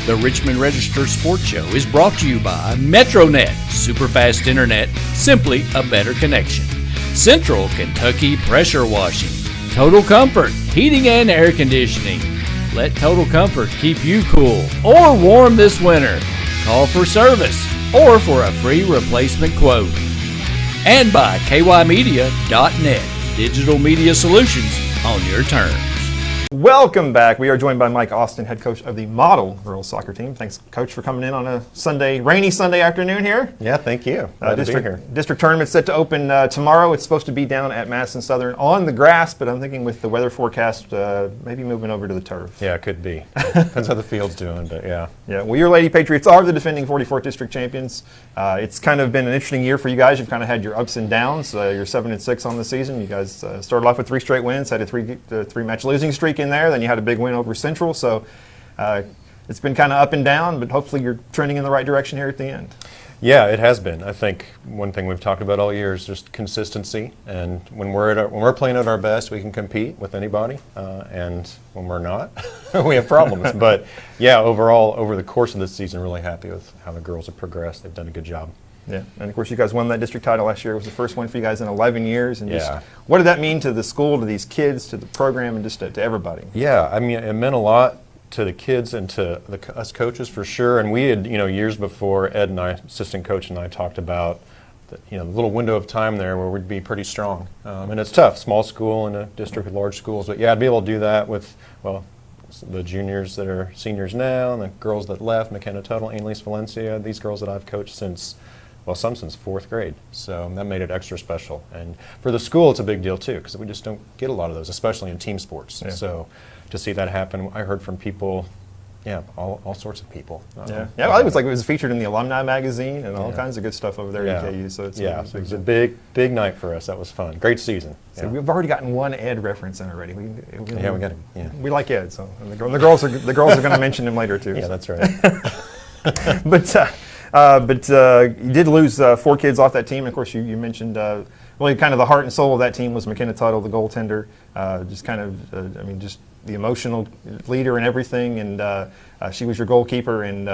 The Richmond Register Sports Show is brought to you by MetroNet, superfast internet, simply a better connection. Central Kentucky Pressure Washing, Total Comfort, heating and air conditioning. Let Total Comfort keep you cool or warm this winter. Call for service or for a free replacement quote. And by kymedia.net, digital media solutions on your terms. Welcome back. We are joined by Mike Austin, head coach of the model girls soccer team. Thanks, Coach, for coming in on a rainy Sunday afternoon here. Yeah, thank you. Glad to be here. District tournament set to open tomorrow. It's supposed to be down at Madison Southern on the grass, but I'm thinking with the weather forecast, maybe moving over to the turf. Yeah, it could be. Depends how the field's doing, but yeah. Yeah. Well, your Lady Patriots are the defending 44th district champions. It's kind of been an interesting year for you guys. You've kind of had your ups and downs. You're 7-6 on the season. You guys started off with 3 straight wins, had a three-match losing streak in there. Then you had a big win over Central. So it's been kind of up and down, but hopefully you're trending in the right direction here at the end. Yeah, it has been. I think one thing we've talked about all year is just consistency. And when we're playing at our best, we can compete with anybody. And when we're not, we have problems. But yeah, overall, over the course of this season, really happy with how the girls have progressed. They've done a good job. Yeah, and of course you guys won that district title last year. It was the first one for you guys in 11 years. And just, what did that mean to the school, to these kids, to the program, and just to everybody? Yeah, I mean, it meant a lot to the kids and to us coaches for sure. And we had, years before, Ed and I, assistant coach, and I talked about the little window of time there where we'd be pretty strong. And it's tough, small school in a district with large schools. But yeah, I'd be able to do that with, the juniors that are seniors now, and the girls that left, McKenna Tuttle, Annalise Valencia, these girls that I've coached since since 4th grade. So that made it extra special. And for the school, it's a big deal too, because we just don't get a lot of those, especially in team sports. Yeah. So to see that happen, I heard from people, all sorts of people. I think it was featured in the alumni magazine and all kinds of good stuff over there at KU. So it's it was a big night for us. That was fun. Great season. So we've already gotten one Ed reference in already. We got him. Yeah. We like Ed, so and the girls are going to mention him later too. Yeah, that's right. But you did lose 4 kids off that team. Of course, you mentioned really kind of the heart and soul of that team was McKenna Tuttle, the goaltender. Just kind of, just the emotional leader and everything. And she was your goalkeeper. And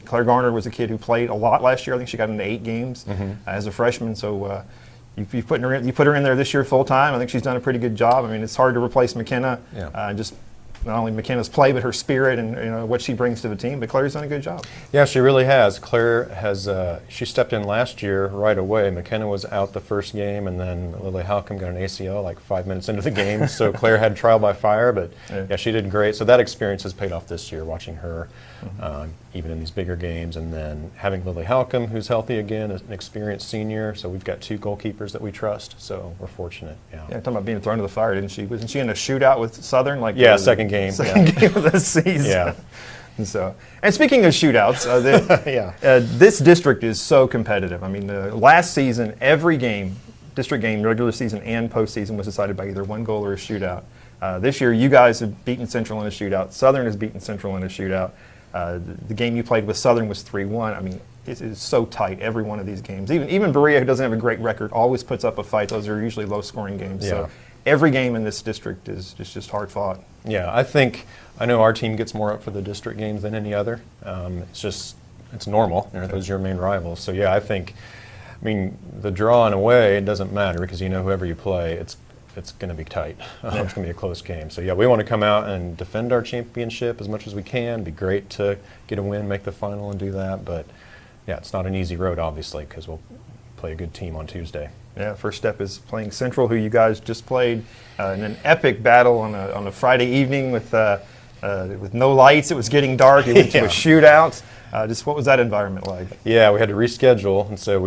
Claire Garner was a kid who played a lot last year. I think she got into 8 games as a freshman. So you put her in there this year full time. I think she's done a pretty good job. I mean, it's hard to replace McKenna. Just not only McKenna's play, but her spirit and what she brings to the team. But Claire's done a good job. Yeah, she really has. Claire has. She stepped in last year right away. McKenna was out the first game, and then Lily Halcomb got an ACL like 5 minutes into the game. So Claire had trial by fire, but she did great. So that experience has paid off this year, watching her even in these bigger games, and then having Lily Halcomb, who's healthy again, an experienced senior. So we've got 2 goalkeepers that we trust. So we're fortunate. Yeah, talking about being thrown to the fire, didn't she? Wasn't she in a shootout with Southern? Second game. Second game of the season. Yeah. And speaking of shootouts, this district is so competitive. I mean, the last season, every game, district game, regular season and postseason, was decided by either one goal or a shootout. This year, you guys have beaten Central in a shootout. Southern has beaten Central in a shootout. The game you played with Southern was 3-1. I mean, it is so tight, every one of these games. Even Berea, who doesn't have a great record, always puts up a fight. Those are usually low-scoring games. Yeah. So every game in this district is just hard-fought. Yeah, I know our team gets more up for the district games than any other. It's normal. Those are your main rivals. So yeah, I mean, the draw in a way, it doesn't matter because whoever you play, it's going to be tight. It's going to be a close game. So yeah, we want to come out and defend our championship as much as we can. It'd be great to get a win, make the final, and do that. But yeah, it's not an easy road, obviously, because we'll play a good team on Tuesday. Yeah, first step is playing Central, who you guys just played in an epic battle on a Friday evening with no lights. It was getting dark. It went to a shootout. Just what was that environment like? Yeah, we had to reschedule, and so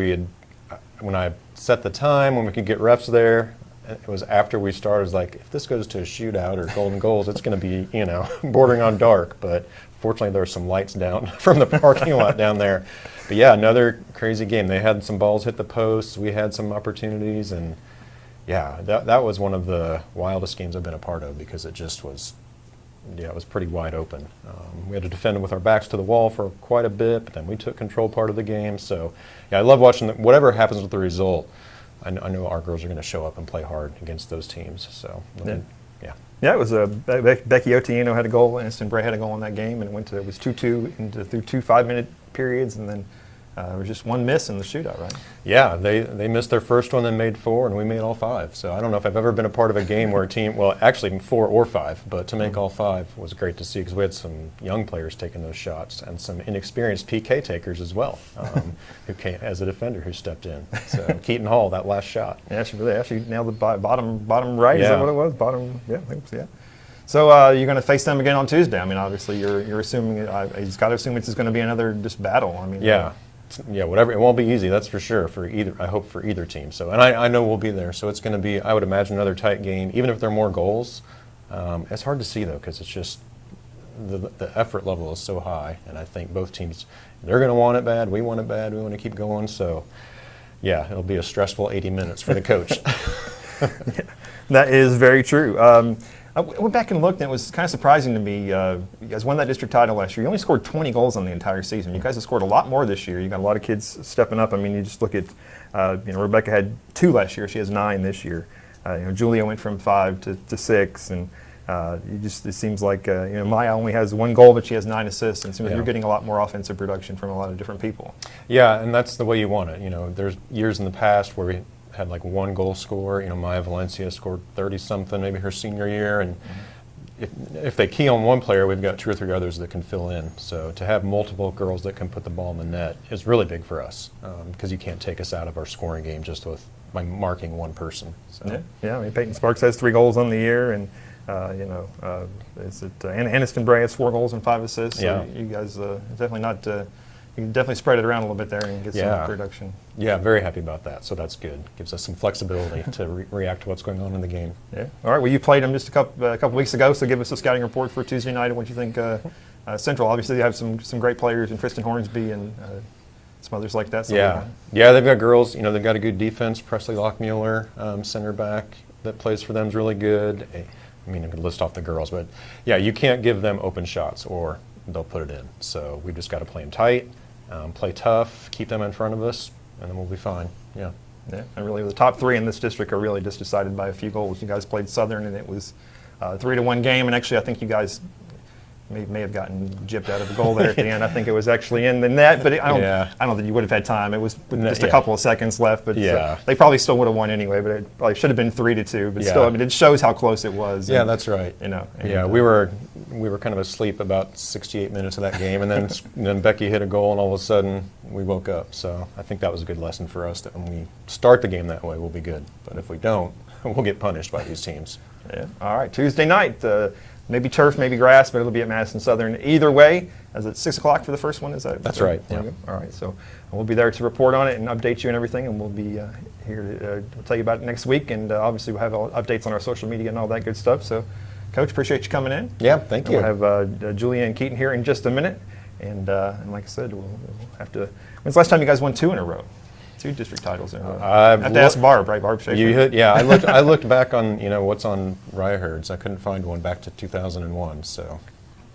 when I set the time when we could get refs there, it was after we started. It was like, if this goes to a shootout or golden goals, it's going to be bordering on dark. But fortunately, there were some lights down from the parking lot down there. But yeah, another crazy game. They had some balls hit the posts. We had some opportunities, and yeah, that was one of the wildest games I've been a part of because it just was, it was pretty wide open. We had to defend with our backs to the wall for quite a bit, but then we took control part of the game. So yeah, I love watching whatever happens with the result. I know our girls are going to show up and play hard against those teams. So yeah, it was Becky Otieno had a goal, Aniston Bray had a goal in that game, and it was 2-2 through 2 5-minute periods, and then there was just one miss in the shootout, right? Yeah, they missed their first one, then made 4, and we made all 5. So I don't know if I've ever been a part of a game where a team, well, actually 4 or 5, but to make all 5 was great to see because we had some young players taking those shots and some inexperienced PK takers as well, who came as a defender who stepped in. So Keaton Hall, that last shot. Yeah, she nailed the bottom right. Yeah. Is that what it was? Bottom, yeah, I think so, yeah. So you're going to face them again on Tuesday. I mean, obviously, you're assuming he's got to assume it's going to be another just battle. I mean, yeah, whatever. It won't be easy, that's for sure. For either, I hope for either team. So, and I know we'll be there. So it's going to be, I would imagine, another tight game. Even if there are more goals, it's hard to see though, because it's just the effort level is so high, and I think both teams, they're going to want it bad. We want it bad. We want to keep going. So, yeah, it'll be a stressful 80 minutes for the coach. Yeah, that is very true. I went back and looked, and it was kind of surprising to me. You guys won that district title last year. You only scored 20 goals on the entire season. You guys have scored a lot more this year. You got a lot of kids stepping up. I mean, you just look at, Rebecca had 2 last year. She has 9 this year. Julia went from 5 to 6, and it seems like Maya only has 1 goal, but she has 9 assists, and it seems like you're getting a lot more offensive production from a lot of different people. Yeah, and that's the way you want it. There's years in the past where we had like 1 goal scorer. Maya Valencia scored 30-something maybe her senior year, and if they key on one player, we've got 2 or 3 others that can fill in. So to have multiple girls that can put the ball in the net is really big for us, because you can't take us out of our scoring game just by marking one person. So. Yeah. I mean, Peyton Sparks has 3 goals on the year, and Aniston Bray has 4 goals and 5 assists. So you guys definitely not. You can definitely spread it around a little bit there and get some production. Yeah, very happy about that. So that's good. Gives us some flexibility to react to what's going on in the game. Yeah. All right. Well, you played them just a couple weeks ago. So give us a scouting report for Tuesday night. What do you think? Central, obviously, they have some great players, and Tristan Hornsby and some others like that. So yeah, they've got girls. They've got a good defense. Presley Lockmuller, center back that plays for them, is really good. I mean, I could list off the girls, but yeah, you can't give them open shots or they'll put it in. So we've just got to play them tight. Play tough, keep them in front of us, and then we'll be fine. Yeah. And really, the top 3 in this district are really just decided by a few goals. You guys played Southern, and it was a 3-1 game. And actually, I think you guys may have gotten gypped out of the goal there at the end. I think it was actually in the net, but I don't think you would have had time. It was just a couple of seconds left, but they probably still would have won anyway. But it probably should have been 3-2. But still, I mean, it shows how close it was. Yeah, that's right. We were kind of asleep about 68 minutes of that game, and then Becky hit a goal, and all of a sudden we woke up. So I think that was a good lesson for us, that when we start the game that way, we'll be good. But if we don't, we'll get punished by these teams. Yeah. All right. Tuesday night. Maybe turf, maybe grass, but it'll be at Madison Southern. Either way, is it 6 o'clock for the first one? That's right. Yeah. All right. So we'll be there to report on it and update you and everything, and we'll be here to tell you about it next week. And obviously, we'll have updates on our social media and all that good stuff. So, Coach, appreciate you coming in. Yeah, thank you. We'll have Julia and Keaton here in just a minute. And like I said, we'll have to. When's the last time you guys won 2 in a row? 2 district titles in a row. I have to ask Barb, right? Barb Schaefer. I looked back on what's on Ryeherds. I couldn't find one back to 2001. So,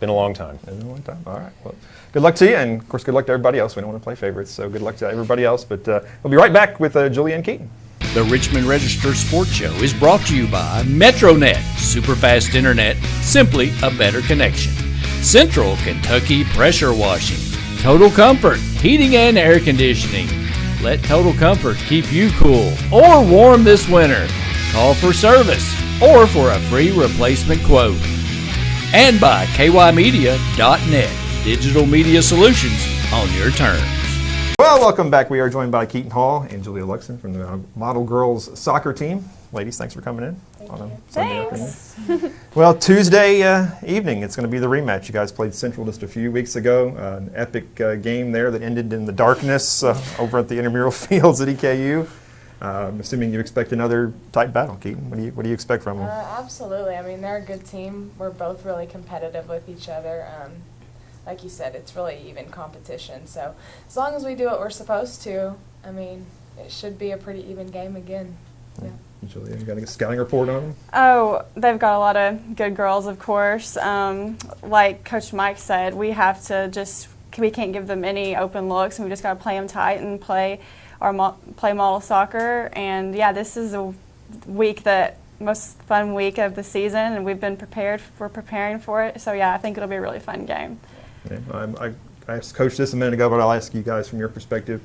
been a long time. Been a long time. All right. Well, good luck to you, and of course, good luck to everybody else. We don't want to play favorites, so good luck to everybody else. But we'll be right back with Julia and Keaton. The Richmond Register Sports Show is brought to you by MetroNet, superfast internet, simply a better connection. Central Kentucky Pressure Washing, Total Comfort, heating and air conditioning. Let Total Comfort keep you cool or warm this winter. Call for service or for a free replacement quote. And by kymedia.net, digital media solutions on your terms. Well, welcome back. We are joined by Keaton Hall and Julia Luxon from the Model Girls Soccer Team. Ladies, thanks for coming in on a Sunday afternoon. Well, Tuesday evening, it's going to be the rematch. You guys played Central just a few weeks ago. An epic game there that ended in the darkness over at the intramural fields at EKU. I'm assuming you expect another tight battle, Keaton. What do you expect from them? Absolutely. I mean, they're a good team. We're both really competitive with each other. Like you said, it's really even competition. So as long as we do what we're supposed to, I mean, it should be a pretty even game again. Yeah. Julia, you got a scouting report on them? Oh, they've got a lot of good girls, of course. Like Coach Mike said, we can't give them any open looks, and we just got to play them tight and play model soccer. And yeah, this is a most fun week of the season, and we're preparing for it. So yeah, I think it'll be a really fun game. Yeah, I asked Coach this a minute ago, but I'll ask you guys from your perspective.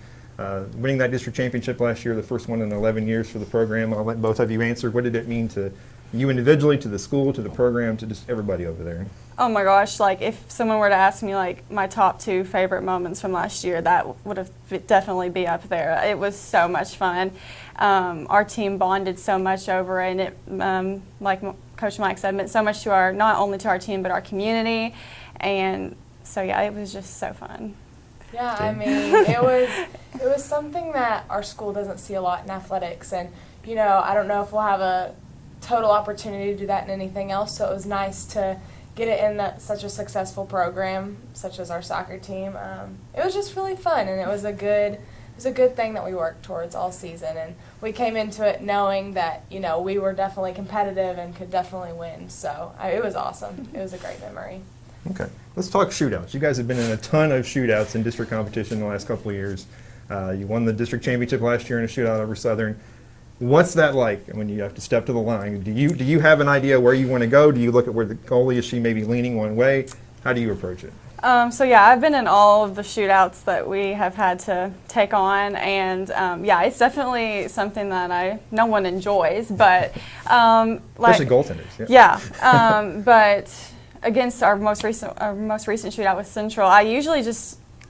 Winning that district championship last year, the first one in 11 years for the program, I'll let both of you answer. What did it mean to you individually, to the school, to the program, to just everybody over there? Oh my gosh, like if someone were to ask me like my top 2 favorite moments from last year, that would have definitely be up there. It was so much fun. Our team bonded so much over it, and it, like Coach Mike said, meant so much to our, not only to our team, but our community. And so, yeah, it was just so fun. Yeah, I mean, it was something that our school doesn't see a lot in athletics. And, you know, I don't know if we'll have a total opportunity to do that in anything else. So it was nice to get it in such a successful program, such as our soccer team. It was just really fun, and it was a good thing that we worked towards all season. And we came into it knowing that, you know, we were definitely competitive and could definitely win. So it was awesome. It was a great memory. Okay, let's talk shootouts. You guys have been in a ton of shootouts in district competition the last couple of years. You won the district championship last year in a shootout over Southern. What's that like when you have to step to the line? Do you have an idea where you want to go? Do you look at where the goalie is? She maybe leaning one way? How do you approach it? So yeah, I've been in all of the shootouts that we have had to take on, and yeah, it's definitely something that no one enjoys, but especially goaltenders. Yeah, but against our most recent shootout with Central, I usually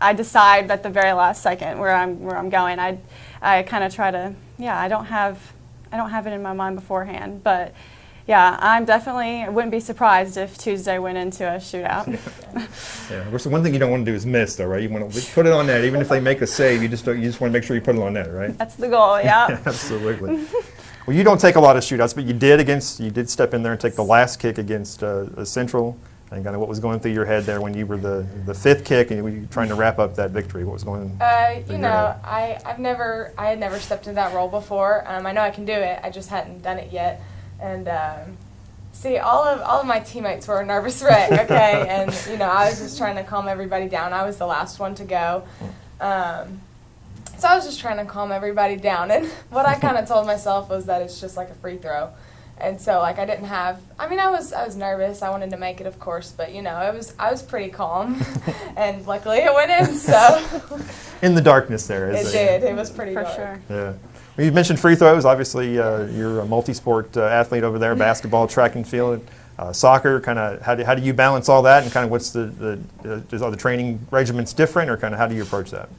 I decide at the very last second where I'm going. I kind of try to, yeah, I don't have it in my mind beforehand, but yeah, I wouldn't be surprised if Tuesday went into a shootout. Yeah. So one thing you don't want to do is miss, though, right? You want to put it on net, even if they make a save. You just want to make sure you put it on net, right? That's the goal. Yeah. Absolutely. Well, you don't take a lot of shootouts, but you did step in there and take the last kick against Central. And kind of what was going through your head there when you were the fifth kick and you were trying to wrap up that victory? What was going through you know, I had never stepped into that role before. I know I can do it. I just hadn't done it yet. And see, all of my teammates were a nervous wreck. Okay, and you know, I was just trying to calm everybody down. I was the last one to go. So I was just trying to calm everybody down. And what I kind of told myself was that it's just like a free throw. And so, like, I was nervous. I wanted to make it, of course, but, you know, I was pretty calm. And luckily it went in, so. In the darkness there. It did. It was pretty dark. Sure. Yeah. Well, you mentioned free throws. Obviously, you're a multi-sport athlete over there, basketball, track and field, soccer. Kind of, how do you balance all that? And kind of what's are the training regimens different, or kind of how do you approach that?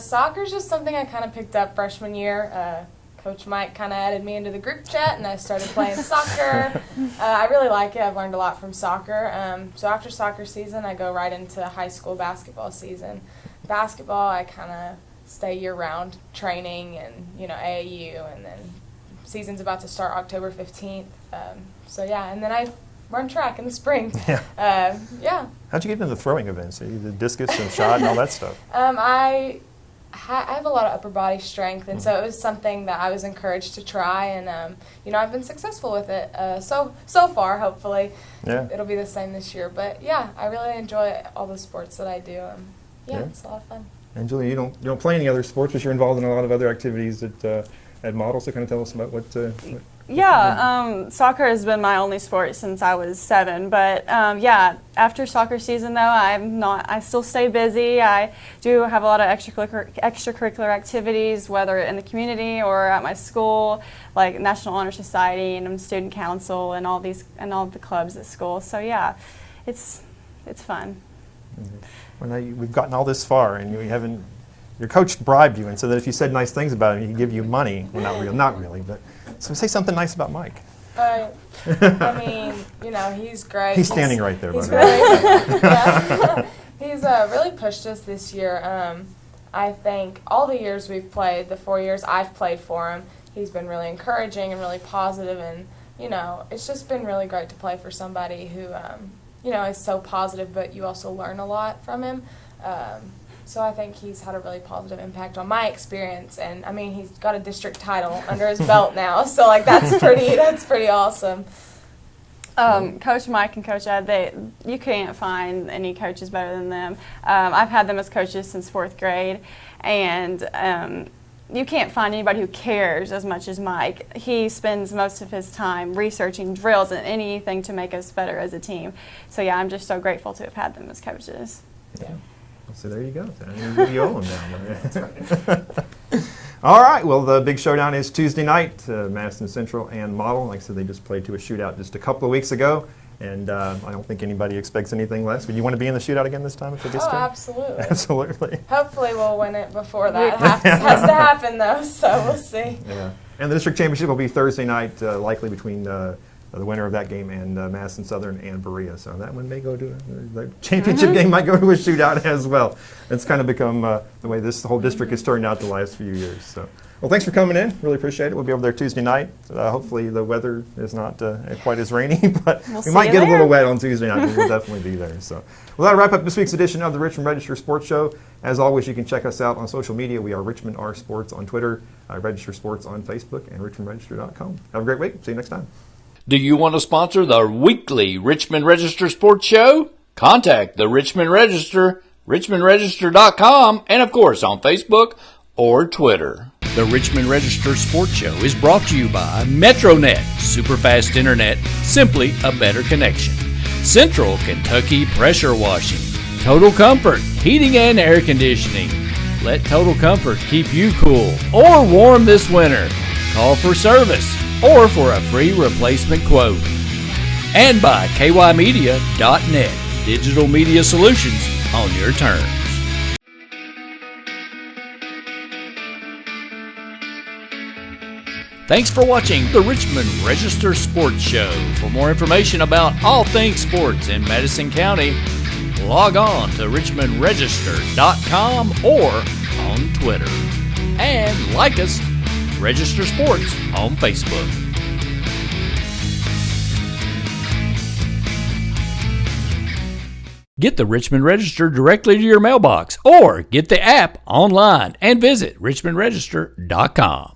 Soccer's just something I kind of picked up freshman year. Coach Mike kind of added me into the group chat, and I started playing soccer. I really like it. I've learned a lot from soccer. So after soccer season, I go right into high school basketball season. Basketball, I kind of stay year-round training and, you know, AAU, and then season's about to start October 15th. So, yeah, and then I run track in the spring. Yeah. Yeah. How'd you get into the throwing events? The discus and shot and all that stuff? I have a lot of upper body strength, and so it was something that I was encouraged to try, and you know, I've been successful with it so far. Hopefully, it'll be the same this year. But yeah, I really enjoy all the sports that I do. It's a lot of fun. And Julia, you don't play any other sports, but you're involved in a lot of other activities at Model. So kind of tell us about what. Yeah, soccer has been my only sport since I was 7. But yeah, after soccer season though, I still stay busy. I do have a lot of extracurricular activities, whether in the community or at my school, like National Honor Society and Student Council and all the clubs at school. So yeah, it's fun. Mm-hmm. Well, now we've gotten all this far, and your coach bribed you, and so that if you said nice things about him, he'd give you money. Well, not really, but. So say something nice about Mike. I mean, you know, he's great. He's standing right there. He's really, he's really pushed us this year. I think all the years we've played, the 4 years I've played for him, he's been really encouraging and really positive, and you know, it's just been really great to play for somebody who, you know, is so positive, but you also learn a lot from him. So I think he's had a really positive impact on my experience, and I mean, he's got a district title under his belt now, so like that's pretty awesome. Coach Mike and Coach Ed, you can't find any coaches better than them. I've had them as coaches since 4th grade, and you can't find anybody who cares as much as Mike. He spends most of his time researching drills and anything to make us better as a team. So yeah, I'm just so grateful to have had them as coaches. Yeah. So there you go. You owe them now. All right. Well, the big showdown is Tuesday night. Madison Central and Model. Like I said, they just played to a shootout just a couple of weeks ago, and I don't think anybody expects anything less. Would you want to be in the shootout again this time if it gets to? Absolutely. Absolutely. Hopefully, we'll win it before that has to happen, though. So we'll see. Yeah. And the district championship will be Thursday night, likely between the winner of that game, and Madison Southern and Berea. So that one may go to the championship game, might go to a shootout as well. It's kind of become the way this whole district has turned out the last few years. So, well, thanks for coming in. Really appreciate it. We'll be over there Tuesday night. Hopefully the weather is not quite as rainy, but we might get a little wet on Tuesday night, but we'll definitely be there. So, well, that'll wrap up this week's edition of the Richmond Register Sports Show. As always, you can check us out on social media. We are Richmond R Sports on Twitter, Register Sports on Facebook, and RichmondRegister.com. Have a great week. See you next time. Do you want to sponsor the weekly Richmond Register Sports Show? Contact the Richmond Register, RichmondRegister.com, and of course on Facebook or Twitter. The Richmond Register Sports Show is brought to you by MetroNet, superfast internet, simply a better connection. Central Kentucky Pressure Washing, Total Comfort, heating and air conditioning. Let Total Comfort keep you cool or warm this winter. Call for service or for a free replacement quote. And by kymedia.net, digital media solutions on your terms. Thanks for watching the Richmond Register Sports Show. For more information about all things sports in Madison County, log on to richmondregister.com or on Twitter. And like us, Register Sports on Facebook. Get the Richmond Register directly to your mailbox or get the app online and visit richmondregister.com.